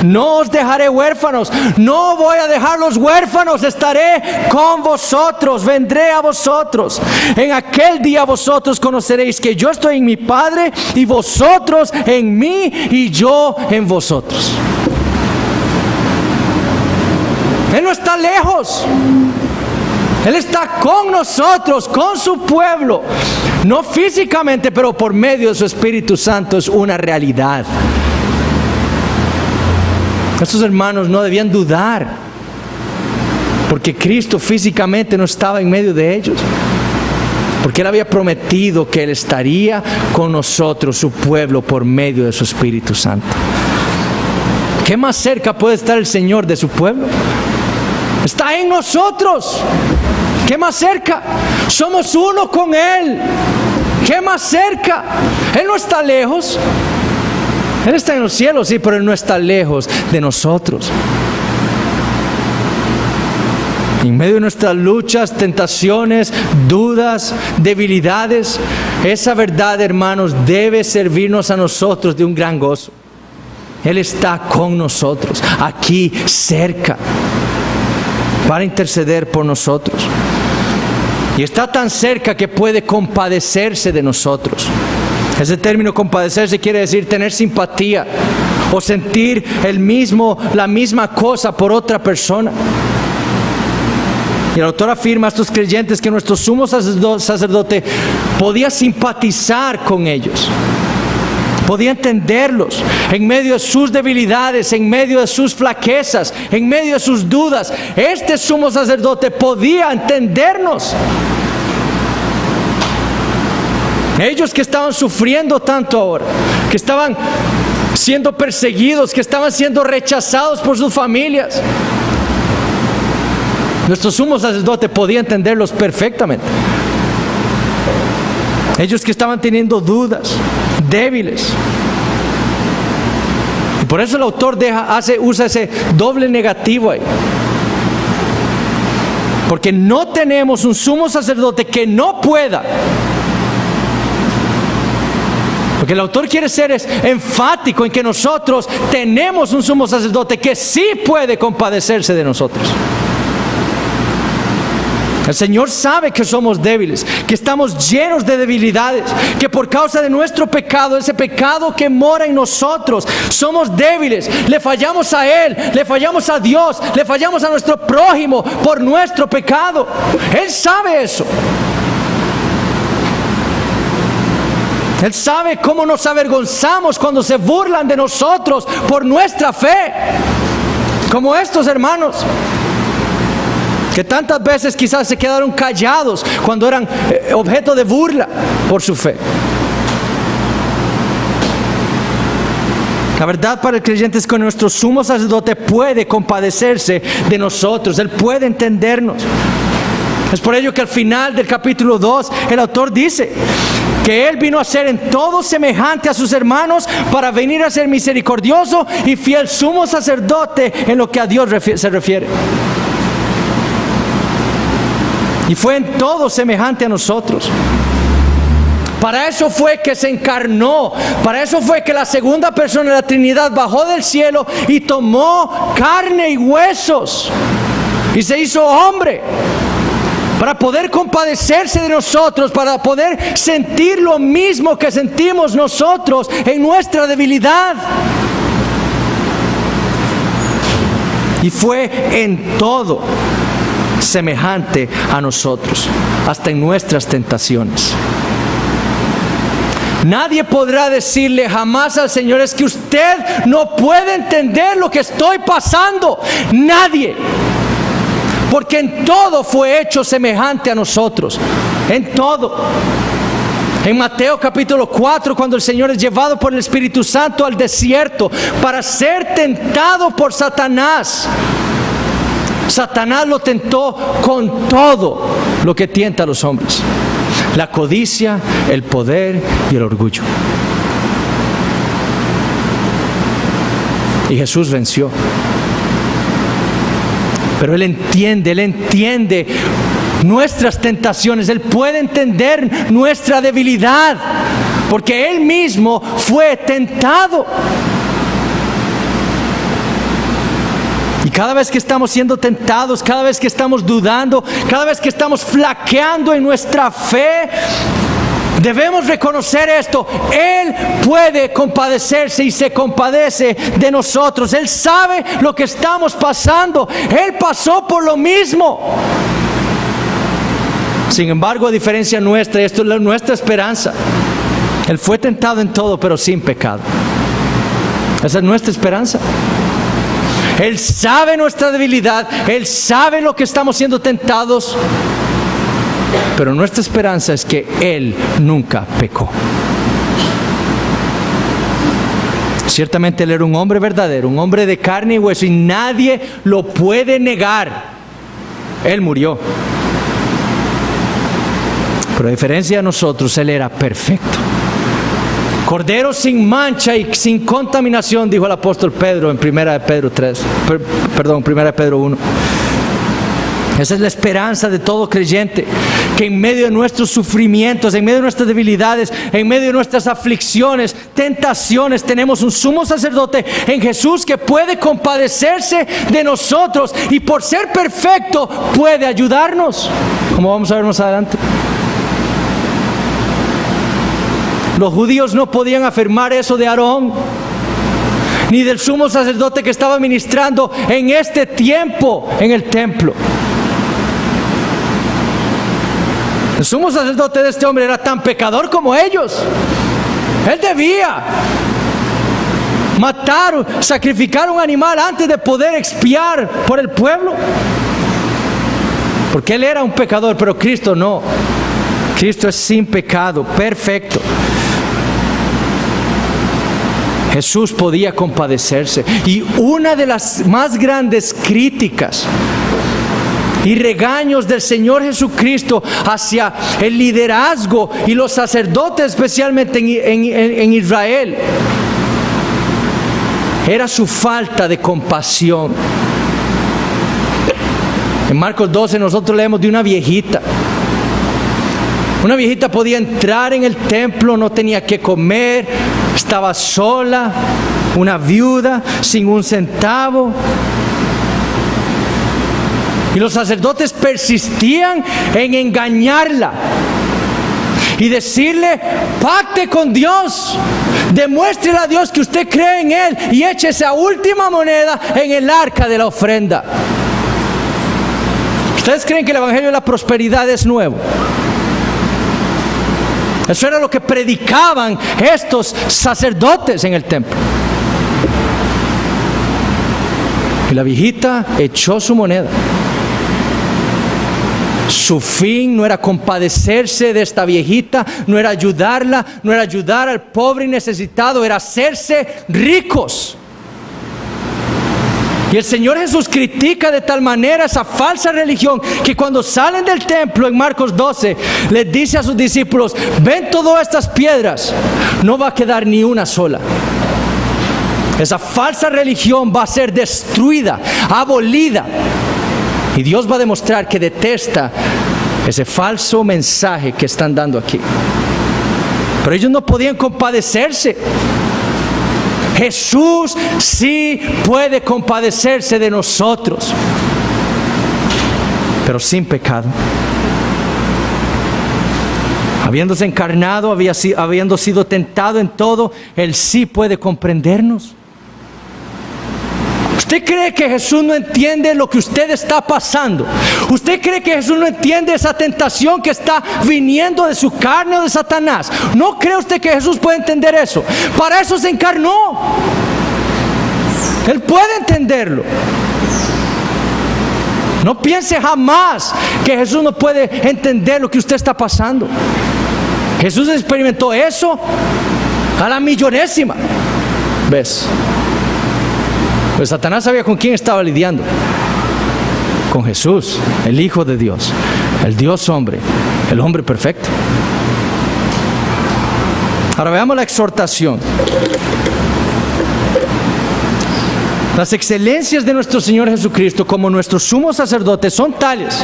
No os dejaré huérfanos, no voy a dejar los huérfanos, estaré con vosotros, vendré a vosotros. En aquel día vosotros conoceréis que yo estoy en mi Padre y vosotros en mí y yo en vosotros. Él no está lejos. Él está con nosotros, con su pueblo. No físicamente, pero por medio de su Espíritu Santo es una realidad. Estos hermanos no debían dudar, porque Cristo físicamente no estaba en medio de ellos. Porque Él había prometido que Él estaría con nosotros, su pueblo, por medio de su Espíritu Santo. ¿Qué más cerca puede estar el Señor de su pueblo? Está en nosotros. ¿Qué más cerca? Somos uno con Él. ¿Qué más cerca? Él no está lejos. Él está en los cielos, sí, pero Él no está lejos de nosotros. En medio de nuestras luchas, tentaciones, dudas, debilidades, esa verdad, hermanos, debe servirnos a nosotros de un gran gozo. Él está con nosotros, aquí cerca, para interceder por nosotros. Y está tan cerca que puede compadecerse de nosotros. Ese término compadecerse quiere decir tener simpatía o sentir la misma cosa por otra persona. Y el autor afirma a estos creyentes que nuestro sumo sacerdote podía simpatizar con ellos, podía entenderlos en medio de sus debilidades, en medio de sus flaquezas, en medio de sus dudas. Este sumo sacerdote podía entendernos. Ellos que estaban sufriendo tanto ahora, que estaban siendo perseguidos, que estaban siendo rechazados por sus familias, nuestro sumo sacerdote podía entenderlos perfectamente. Ellos que estaban teniendo dudas, débiles. Y por eso el autor usa ese doble negativo ahí. Porque no tenemos un sumo sacerdote que no pueda. Lo que el autor quiere ser es enfático en que nosotros tenemos un sumo sacerdote que sí puede compadecerse de nosotros. El Señor sabe que somos débiles, que estamos llenos de debilidades, que por causa de nuestro pecado, ese pecado que mora en nosotros, somos débiles, le fallamos a Él, le fallamos a Dios, le fallamos a nuestro prójimo por nuestro pecado. Él sabe eso. Él sabe cómo nos avergonzamos cuando se burlan de nosotros por nuestra fe, como estos hermanos, que tantas veces quizás se quedaron callados cuando eran objeto de burla por su fe. La verdad para el creyente es que nuestro sumo sacerdote puede compadecerse de nosotros, Él puede entendernos. Es por ello que al final del capítulo 2 el autor dice que Él vino a ser en todo semejante a sus hermanos para venir a ser misericordioso y fiel sumo sacerdote en lo que a Dios se refiere. Y fue en todo semejante a nosotros. Para eso fue que se encarnó. Para eso fue que la segunda persona de la Trinidad bajó del cielo y tomó carne y huesos y se hizo hombre, para poder compadecerse de nosotros, para poder sentir lo mismo que sentimos nosotros en nuestra debilidad. Y fue en todo semejante a nosotros, hasta en nuestras tentaciones. Nadie podrá decirle jamás al Señor: es que usted no puede entender lo que estoy pasando. Nadie. Porque en todo fue hecho semejante a nosotros. En todo. En Mateo capítulo 4, cuando el Señor es llevado por el Espíritu Santo al desierto para ser tentado por Satanás. Satanás lo tentó con todo lo que tienta a los hombres: la codicia, el poder y el orgullo. Y Jesús venció. Pero Él entiende nuestras tentaciones. Él puede entender nuestra debilidad, porque Él mismo fue tentado. cada vez que estamos siendo tentados, cada vez que estamos dudando, cada vez que estamos flaqueando en nuestra fe, debemos reconocer esto: Él puede compadecerse y se compadece de nosotros. Él sabe lo que estamos pasando. Él pasó por lo mismo. Sin embargo, a diferencia nuestra, y esto es nuestra esperanza, Él fue tentado en todo, pero sin pecado. Esa es nuestra esperanza. Él sabe nuestra debilidad, Él sabe lo que estamos siendo tentados, pero nuestra esperanza es que Él nunca pecó. Ciertamente Él era un hombre verdadero, un hombre de carne y hueso, y nadie lo puede negar. Él murió. Pero a diferencia de nosotros, Él era perfecto. Cordero sin mancha y sin contaminación, dijo el apóstol Pedro en 1 Pedro 1. Esa es la esperanza de todo creyente, que en medio de nuestros sufrimientos, en medio de nuestras debilidades, en medio de nuestras aflicciones, tentaciones, tenemos un sumo sacerdote en Jesús que puede compadecerse de nosotros y por ser perfecto puede ayudarnos, como vamos a ver más adelante. Los judíos no podían afirmar eso de Aarón, ni del sumo sacerdote que estaba ministrando en este tiempo en el templo. El sumo sacerdote de este hombre era tan pecador como ellos. Él debía matar, sacrificar un animal antes de poder expiar por el pueblo, porque él era un pecador, pero Cristo no. Cristo es sin pecado, perfecto. Jesús podía compadecerse. Y una de las más grandes críticas y regaños del Señor Jesucristo hacia el liderazgo y los sacerdotes, especialmente en Israel, era su falta de compasión. En Marcos 12 nosotros leemos de una viejita. Una viejita podía entrar en el templo, no tenía que comer, estaba sola, una viuda, sin un centavo. Y los sacerdotes persistían en engañarla y decirle: pacte con Dios, demuéstrele a Dios que usted cree en Él y eche esa última moneda en el arca de la ofrenda. ¿Ustedes creen que el Evangelio de la Prosperidad es nuevo? Eso era lo que predicaban estos sacerdotes en el templo. Y la viejita echó su moneda. Su fin no era compadecerse de esta viejita, no era ayudarla, no era ayudar al pobre y necesitado, era hacerse ricos. Y el Señor Jesús critica de tal manera esa falsa religión que cuando salen del templo en Marcos 12, les dice a sus discípulos: ven todas estas piedras, no va a quedar ni una sola. Esa falsa religión va a ser destruida, abolida. Y Dios va a demostrar que detesta ese falso mensaje que están dando aquí. Pero ellos no podían compadecerse. Jesús sí puede compadecerse de nosotros, pero sin pecado. Habiéndose encarnado, habiendo sido tentado en todo, Él sí puede comprendernos. ¿Usted cree que Jesús no entiende lo que usted está pasando? ¿Usted cree que Jesús no entiende esa tentación que está viniendo de su carne o de Satanás? ¿No cree usted que Jesús puede entender eso? Para eso se encarnó. Él puede entenderlo. No piense jamás que Jesús no puede entender lo que usted está pasando. Jesús experimentó eso a la millonésima vez. Pues Satanás sabía con quién estaba lidiando. Con Jesús, el Hijo de Dios, el Dios hombre, el hombre perfecto. Ahora veamos la exhortación. Las excelencias de nuestro Señor Jesucristo como nuestro sumo sacerdote son tales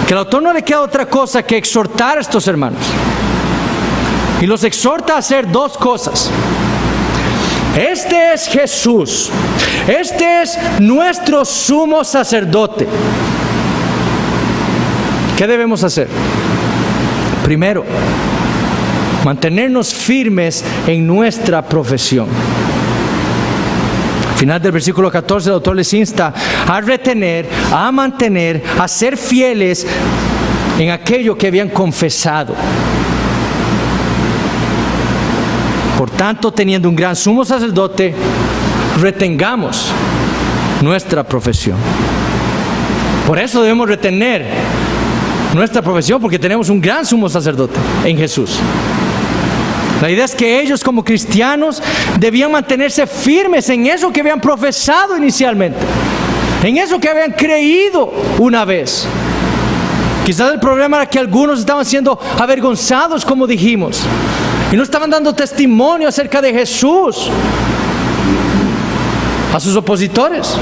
que al autor no le queda otra cosa que exhortar a estos hermanos. Y los exhorta a hacer dos cosas: Este es Jesús. Este es nuestro sumo sacerdote. ¿Qué debemos hacer? Primero, mantenernos firmes en nuestra profesión. Al final del versículo 14, el autor les insta a retener, a mantener, a ser fieles en aquello que habían confesado. Por tanto, teniendo un gran sumo sacerdote, retengamos nuestra profesión. Por eso debemos retener nuestra profesión, porque tenemos un gran sumo sacerdote en Jesús. La idea es que ellos, como cristianos, debían mantenerse firmes en eso que habían profesado inicialmente, en eso que habían creído una vez. Quizás el problema era que algunos estaban siendo avergonzados, como dijimos, y no estaban dando testimonio acerca de Jesús a sus opositores.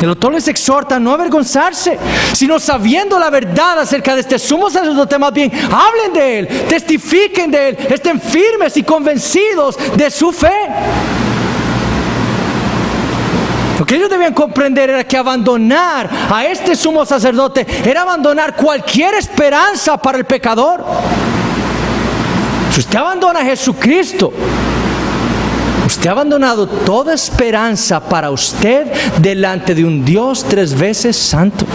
El autor les exhorta a no avergonzarse, sino sabiendo la verdad acerca de este sumo sacerdote, más bien hablen de él, testifiquen de él, estén firmes y convencidos de su fe. Lo que ellos debían comprender era que abandonar a este sumo sacerdote era abandonar cualquier esperanza para el pecador. Si usted abandona a Jesucristo, usted ha abandonado toda esperanza para usted delante de un Dios 3 veces santo.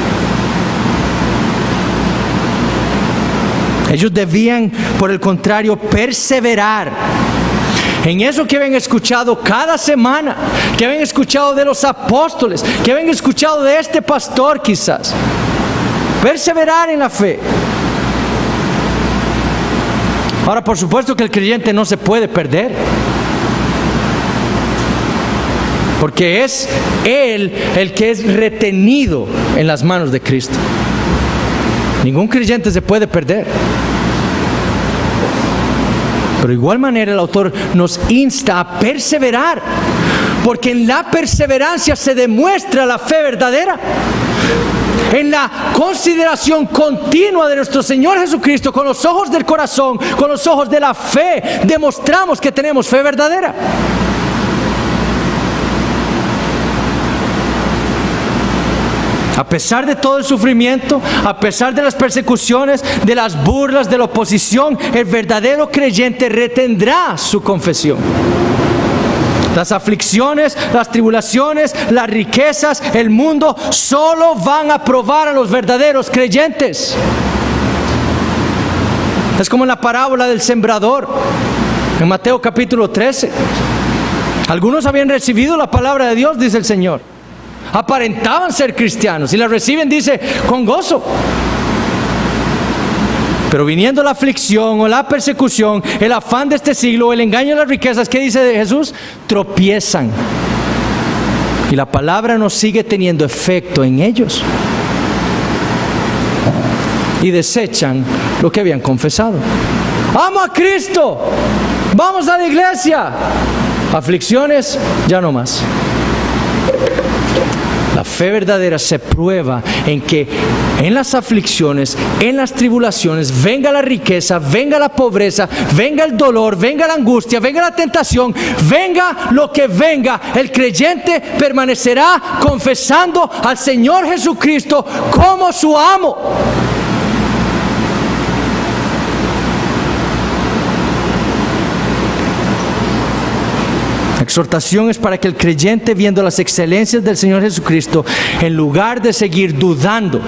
Ellos debían, por el contrario, perseverar en eso que habían escuchado cada semana, que habían escuchado de los apóstoles, que habían escuchado de este pastor quizás. Perseverar en la fe. Ahora, por supuesto que el creyente no se puede perder, porque es él el que es retenido en las manos de Cristo. Ningún creyente se puede perder. Pero de igual manera el autor nos insta a perseverar, porque en la perseverancia se demuestra la fe verdadera. En la consideración continua de nuestro Señor Jesucristo, con los ojos del corazón, con los ojos de la fe, demostramos que tenemos fe verdadera. A pesar de todo el sufrimiento, a pesar de las persecuciones, de las burlas, de la oposición, el verdadero creyente retendrá su confesión. Las aflicciones, las tribulaciones, las riquezas, el mundo, solo van a probar a los verdaderos creyentes. Es como en la parábola del sembrador, en Mateo capítulo 13. Algunos habían recibido la palabra de Dios, dice el Señor. Aparentaban ser cristianos y la reciben, dice, con gozo. Pero viniendo la aflicción o la persecución, el afán de este siglo, el engaño de las riquezas, ¿qué dice de Jesús? Tropiezan. Y la palabra no sigue teniendo efecto en ellos. Y desechan lo que habían confesado. ¡Amo a Cristo! ¡Vamos a la iglesia! Aflicciones, ya no más. La fe verdadera se prueba en que en las aflicciones, en las tribulaciones, venga la riqueza, venga la pobreza, venga el dolor, venga la angustia, venga la tentación, venga lo que venga, el creyente permanecerá confesando al Señor Jesucristo como su amo. La exhortación es para que el creyente, viendo las excelencias del Señor Jesucristo, en lugar de seguir dudando,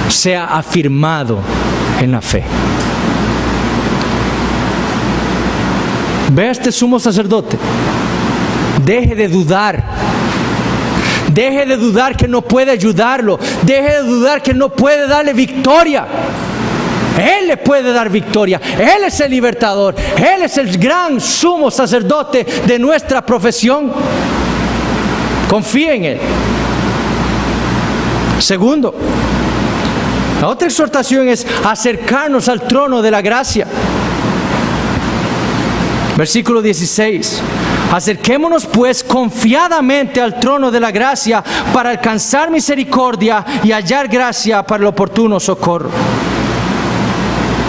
sea afirmado en la fe. Ve a este sumo sacerdote. Deje de dudar. Deje de dudar que no puede ayudarlo. Deje de dudar que no puede darle victoria. Él le puede dar victoria. Él es el libertador. Él es el gran sumo sacerdote de nuestra profesión. Confíe en Él. Segundo, la otra exhortación es acercarnos al trono de la gracia. Versículo 16. Acerquémonos pues confiadamente al trono de la gracia para alcanzar misericordia y hallar gracia para el oportuno socorro.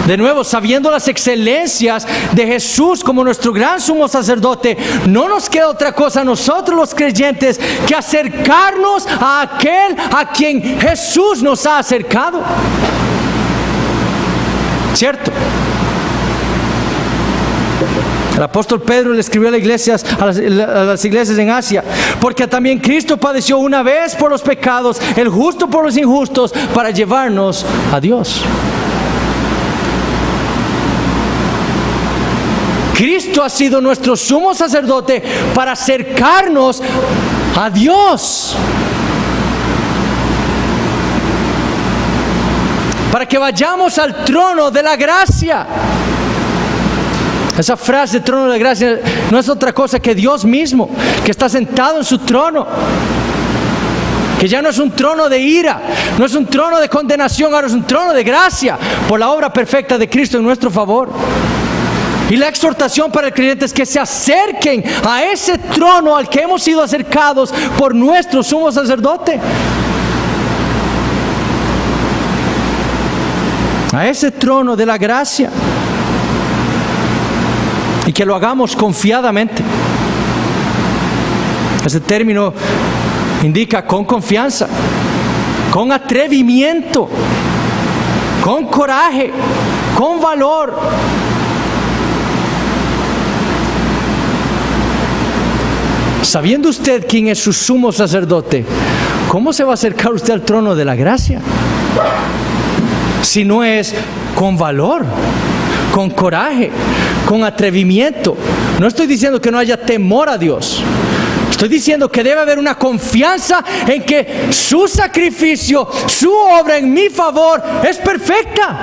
De nuevo, sabiendo las excelencias de Jesús como nuestro gran sumo sacerdote, no nos queda otra cosa a nosotros los creyentes que acercarnos a aquel a quien Jesús nos ha acercado. ¿Cierto? El apóstol Pedro le escribió a las iglesias en Asia: porque también Cristo padeció una vez por los pecados, el justo por los injustos, para llevarnos a Dios. Cristo ha sido nuestro sumo sacerdote para acercarnos a Dios, para que vayamos al trono de la gracia. Esa frase, trono de la gracia, no es otra cosa que Dios mismo, que está sentado en su trono, que ya no es un trono de ira, no es un trono de condenación, ahora es un trono de gracia por la obra perfecta de Cristo en nuestro favor. Y la exhortación para el creyente es que se acerquen a ese trono al que hemos sido acercados por nuestro sumo sacerdote. A ese trono de la gracia. Y que lo hagamos confiadamente. Ese término indica con confianza, con atrevimiento, con coraje, con valor. Sabiendo usted quién es su sumo sacerdote, ¿cómo se va a acercar usted al trono de la gracia? Si no es con valor, con coraje, con atrevimiento. No estoy diciendo que no haya temor a Dios. Estoy diciendo que debe haber una confianza en que su sacrificio, su obra en mi favor es perfecta.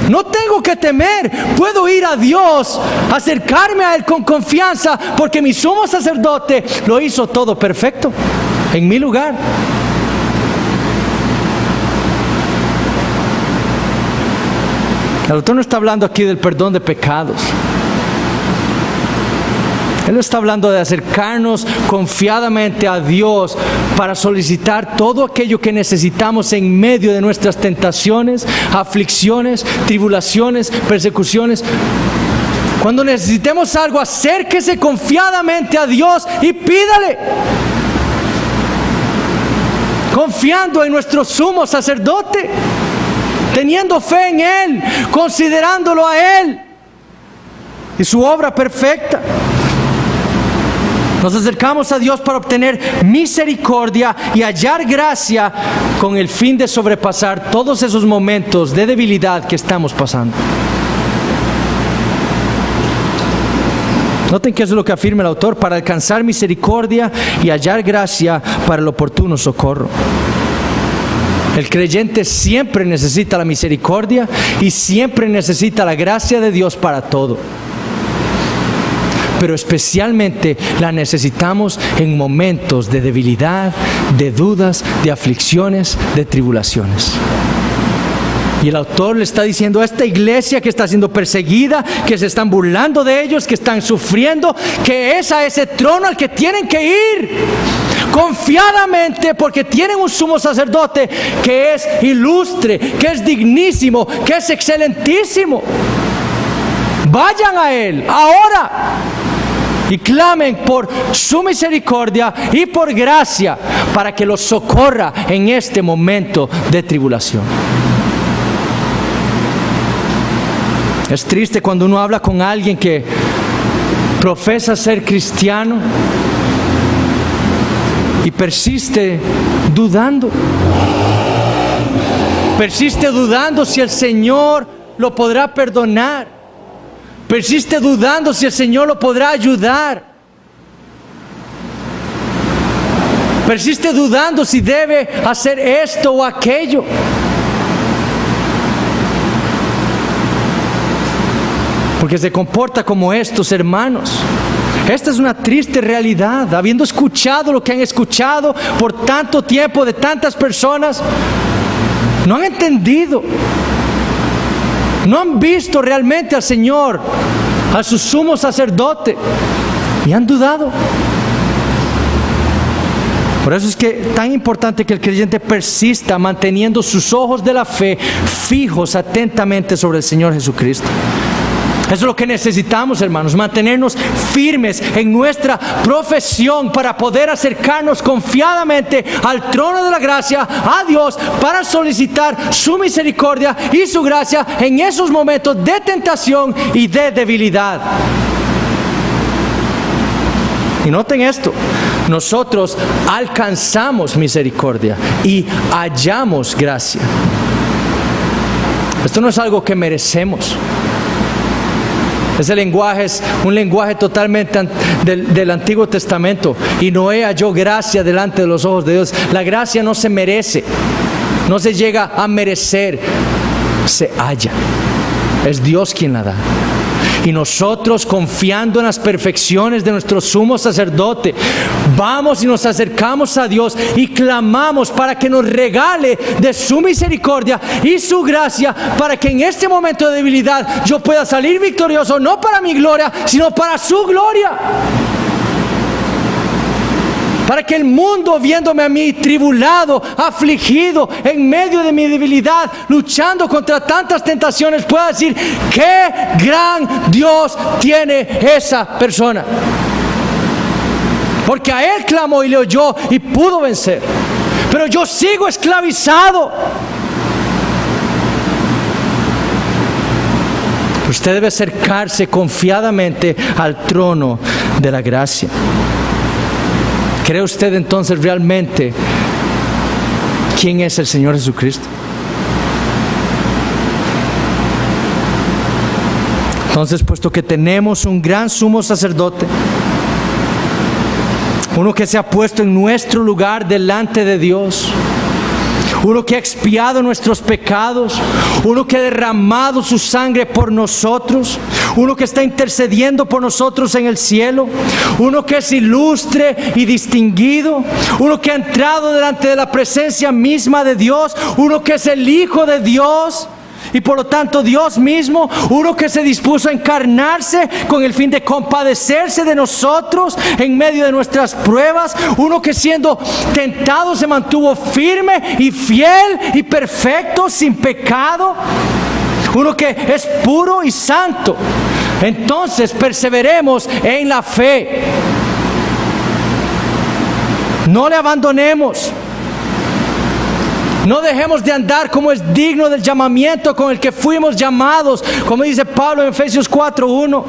No tengo que temer, puedo ir a Dios, acercarme a Él con confianza, porque mi sumo sacerdote lo hizo todo perfecto en mi lugar. El autor no está hablando aquí del perdón de pecados. Él está hablando de acercarnos confiadamente a Dios para solicitar todo aquello que necesitamos en medio de nuestras tentaciones, aflicciones, tribulaciones, persecuciones. Cuando necesitemos algo, acérquese confiadamente a Dios y pídale, confiando en nuestro sumo sacerdote, teniendo fe en Él, considerándolo a Él y su obra perfecta. Nos acercamos a Dios para obtener misericordia y hallar gracia con el fin de sobrepasar todos esos momentos de debilidad que estamos pasando. Noten que eso es lo que afirma el autor: para alcanzar misericordia y hallar gracia para el oportuno socorro. El creyente siempre necesita la misericordia y siempre necesita la gracia de Dios para todo. Pero especialmente la necesitamos en momentos de debilidad, de dudas, de aflicciones, de tribulaciones. Y el autor le está diciendo a esta iglesia que está siendo perseguida, que se están burlando de ellos, que están sufriendo, que es a ese trono al que tienen que ir confiadamente, porque tienen un sumo sacerdote que es ilustre, que es dignísimo, que es excelentísimo. Vayan a Él ahora y clamen por su misericordia y por gracia para que los socorra en este momento de tribulación. Es triste cuando uno habla con alguien que profesa ser cristiano y persiste dudando. Persiste dudando si el Señor lo podrá perdonar. Persiste dudando si el Señor lo podrá ayudar. Persiste dudando si debe hacer esto o aquello. Porque se comporta como estos hermanos. Esta es una triste realidad. Habiendo escuchado lo que han escuchado por tanto tiempo de tantas personas, no han entendido. No han visto realmente al Señor, a su sumo sacerdote, y han dudado. Por eso es que tan importante que el creyente persista manteniendo sus ojos de la fe fijos atentamente sobre el Señor Jesucristo. Eso es lo que necesitamos, hermanos, mantenernos firmes en nuestra profesión para poder acercarnos confiadamente al trono de la gracia, a Dios, para solicitar su misericordia y su gracia en esos momentos de tentación y de debilidad. Y noten esto, nosotros alcanzamos misericordia y hallamos gracia. Esto no es algo que merecemos. Ese lenguaje es un lenguaje totalmente del Antiguo Testamento. Y Noé halló gracia delante de los ojos de Dios. La gracia no se merece, no se llega a merecer, se halla. Es Dios quien la da. Y nosotros, confiando en las perfecciones de nuestro sumo sacerdote, vamos y nos acercamos a Dios y clamamos para que nos regale de su misericordia y su gracia, para que en este momento de debilidad yo pueda salir victorioso, no para mi gloria, sino para su gloria. Para que el mundo, viéndome a mí tribulado, afligido, en medio de mi debilidad, luchando contra tantas tentaciones, pueda decir: ¡qué gran Dios tiene esa persona! Porque a Él clamó y le oyó y pudo vencer. Pero yo sigo esclavizado. Usted debe acercarse confiadamente al trono de la gracia. ¿Cree usted entonces realmente quién es el Señor Jesucristo? Entonces, puesto que tenemos un gran sumo sacerdote, uno que se ha puesto en nuestro lugar delante de Dios, uno que ha expiado nuestros pecados, uno que ha derramado su sangre por nosotros, uno que está intercediendo por nosotros en el cielo, uno que es ilustre y distinguido, uno que ha entrado delante de la presencia misma de Dios, uno que es el Hijo de Dios y por lo tanto Dios mismo, uno que se dispuso a encarnarse con el fin de compadecerse de nosotros en medio de nuestras pruebas, uno que siendo tentado se mantuvo firme y fiel y perfecto, sin pecado, uno que es puro y santo. Entonces perseveremos en la fe, no le abandonemos. No dejemos de andar como es digno del llamamiento con el que fuimos llamados, como dice Pablo en Efesios 4:1.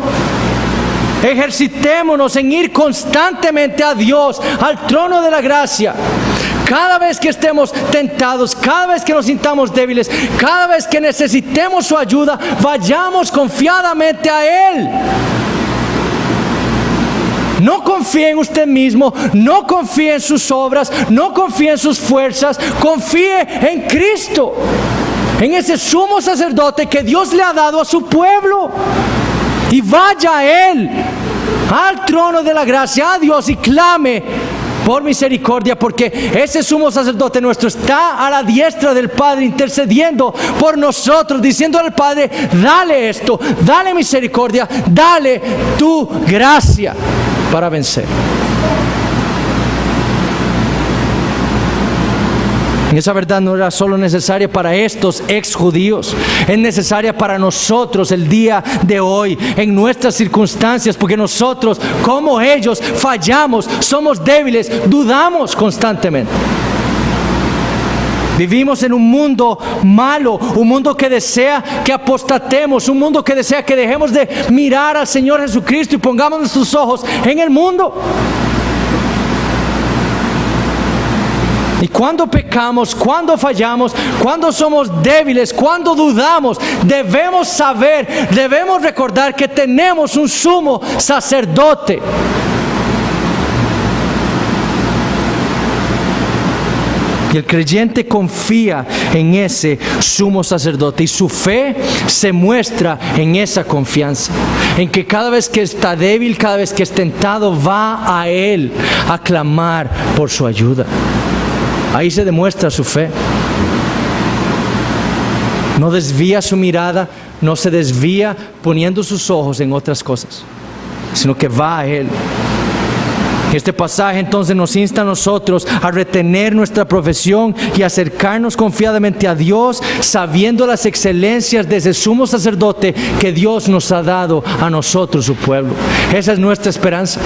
Ejercitémonos en ir constantemente a Dios, al trono de la gracia. Cada vez que estemos tentados, cada vez que nos sintamos débiles, cada vez que necesitemos su ayuda, vayamos confiadamente a Él. No confíe en usted mismo, no confíe en sus obras, no confíe en sus fuerzas, confíe en Cristo, en ese sumo sacerdote que Dios le ha dado a su pueblo. Y vaya a Él, al trono de la gracia, a Dios, y clame por misericordia, porque ese sumo sacerdote nuestro está a la diestra del Padre intercediendo por nosotros, diciendo al Padre: dale esto, dale misericordia, dale tu gracia para vencer. Esa verdad no era solo necesaria para estos ex judíos, es necesaria para nosotros el día de hoy, en nuestras circunstancias, porque nosotros, como ellos, fallamos, somos débiles, dudamos constantemente. Vivimos en un mundo malo, un mundo que desea que apostatemos, un mundo que desea que dejemos de mirar al Señor Jesucristo y pongamos nuestros ojos en el mundo. Y cuando pecamos, cuando fallamos, cuando somos débiles, cuando dudamos, debemos saber, debemos recordar que tenemos un sumo sacerdote. Y el creyente confía en ese sumo sacerdote, y su fe se muestra en esa confianza, en que cada vez que está débil, cada vez que es tentado, va a Él a clamar por su ayuda. Ahí se demuestra su fe. No desvía su mirada, no se desvía poniendo sus ojos en otras cosas, sino que va a Él. Este pasaje entonces nos insta a nosotros a retener nuestra profesión y acercarnos confiadamente a Dios, sabiendo las excelencias de ese sumo sacerdote que Dios nos ha dado a nosotros, su pueblo. Esa es nuestra esperanza.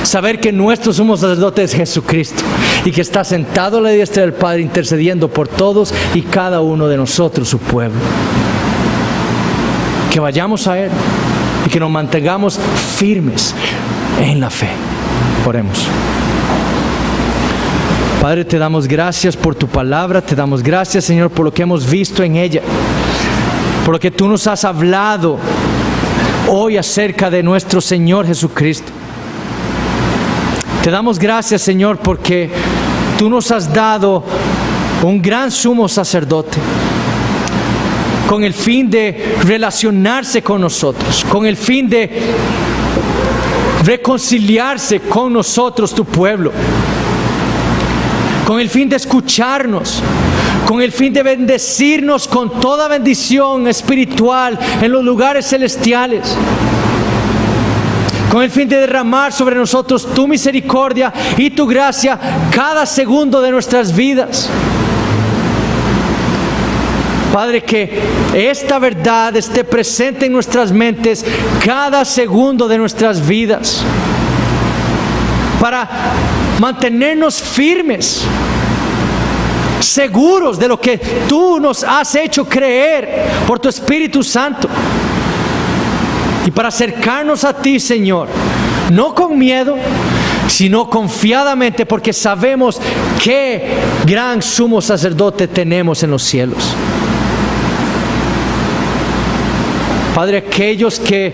Saber que nuestro sumo sacerdote es Jesucristo y que está sentado a la diestra del Padre intercediendo por todos y cada uno de nosotros, su pueblo. Que vayamos a Él y que nos mantengamos firmes en la fe. Oremos. Padre, te damos gracias por tu palabra, te damos gracias, Señor, por lo que hemos visto en ella, por lo que tú nos has hablado hoy acerca de nuestro Señor Jesucristo. Te damos gracias, Señor, porque tú nos has dado un gran sumo sacerdote con el fin de relacionarse con nosotros, con el fin de reconciliarse con nosotros, tu pueblo, con el fin de escucharnos, con el fin de bendecirnos con toda bendición espiritual en los lugares celestiales, con el fin de derramar sobre nosotros tu misericordia y tu gracia cada segundo de nuestras vidas. Padre, que esta verdad esté presente en nuestras mentes cada segundo de nuestras vidas, para mantenernos firmes, seguros de lo que tú nos has hecho creer por tu Espíritu Santo, y para acercarnos a ti, Señor, no con miedo, sino confiadamente, porque sabemos qué gran sumo sacerdote tenemos en los cielos. Padre, aquellos que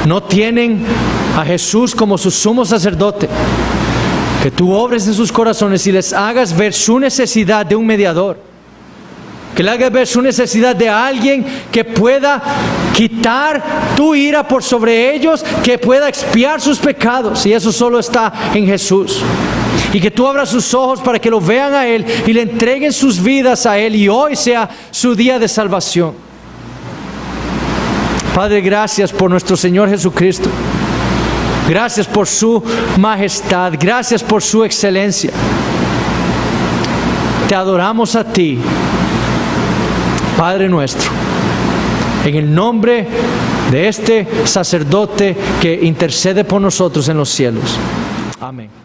no tienen a Jesús como su sumo sacerdote, que tú obres en sus corazones y les hagas ver su necesidad de un mediador, que le hagas ver su necesidad de alguien que pueda quitar tu ira por sobre ellos, que pueda expiar sus pecados, y eso solo está en Jesús. Y que tú abras sus ojos para que lo vean a Él y le entreguen sus vidas a Él, y hoy sea su día de salvación. Padre, gracias por nuestro Señor Jesucristo. Gracias por su majestad. Gracias por su excelencia. Te adoramos a ti, Padre nuestro, en el nombre de este sacerdote que intercede por nosotros en los cielos. Amén.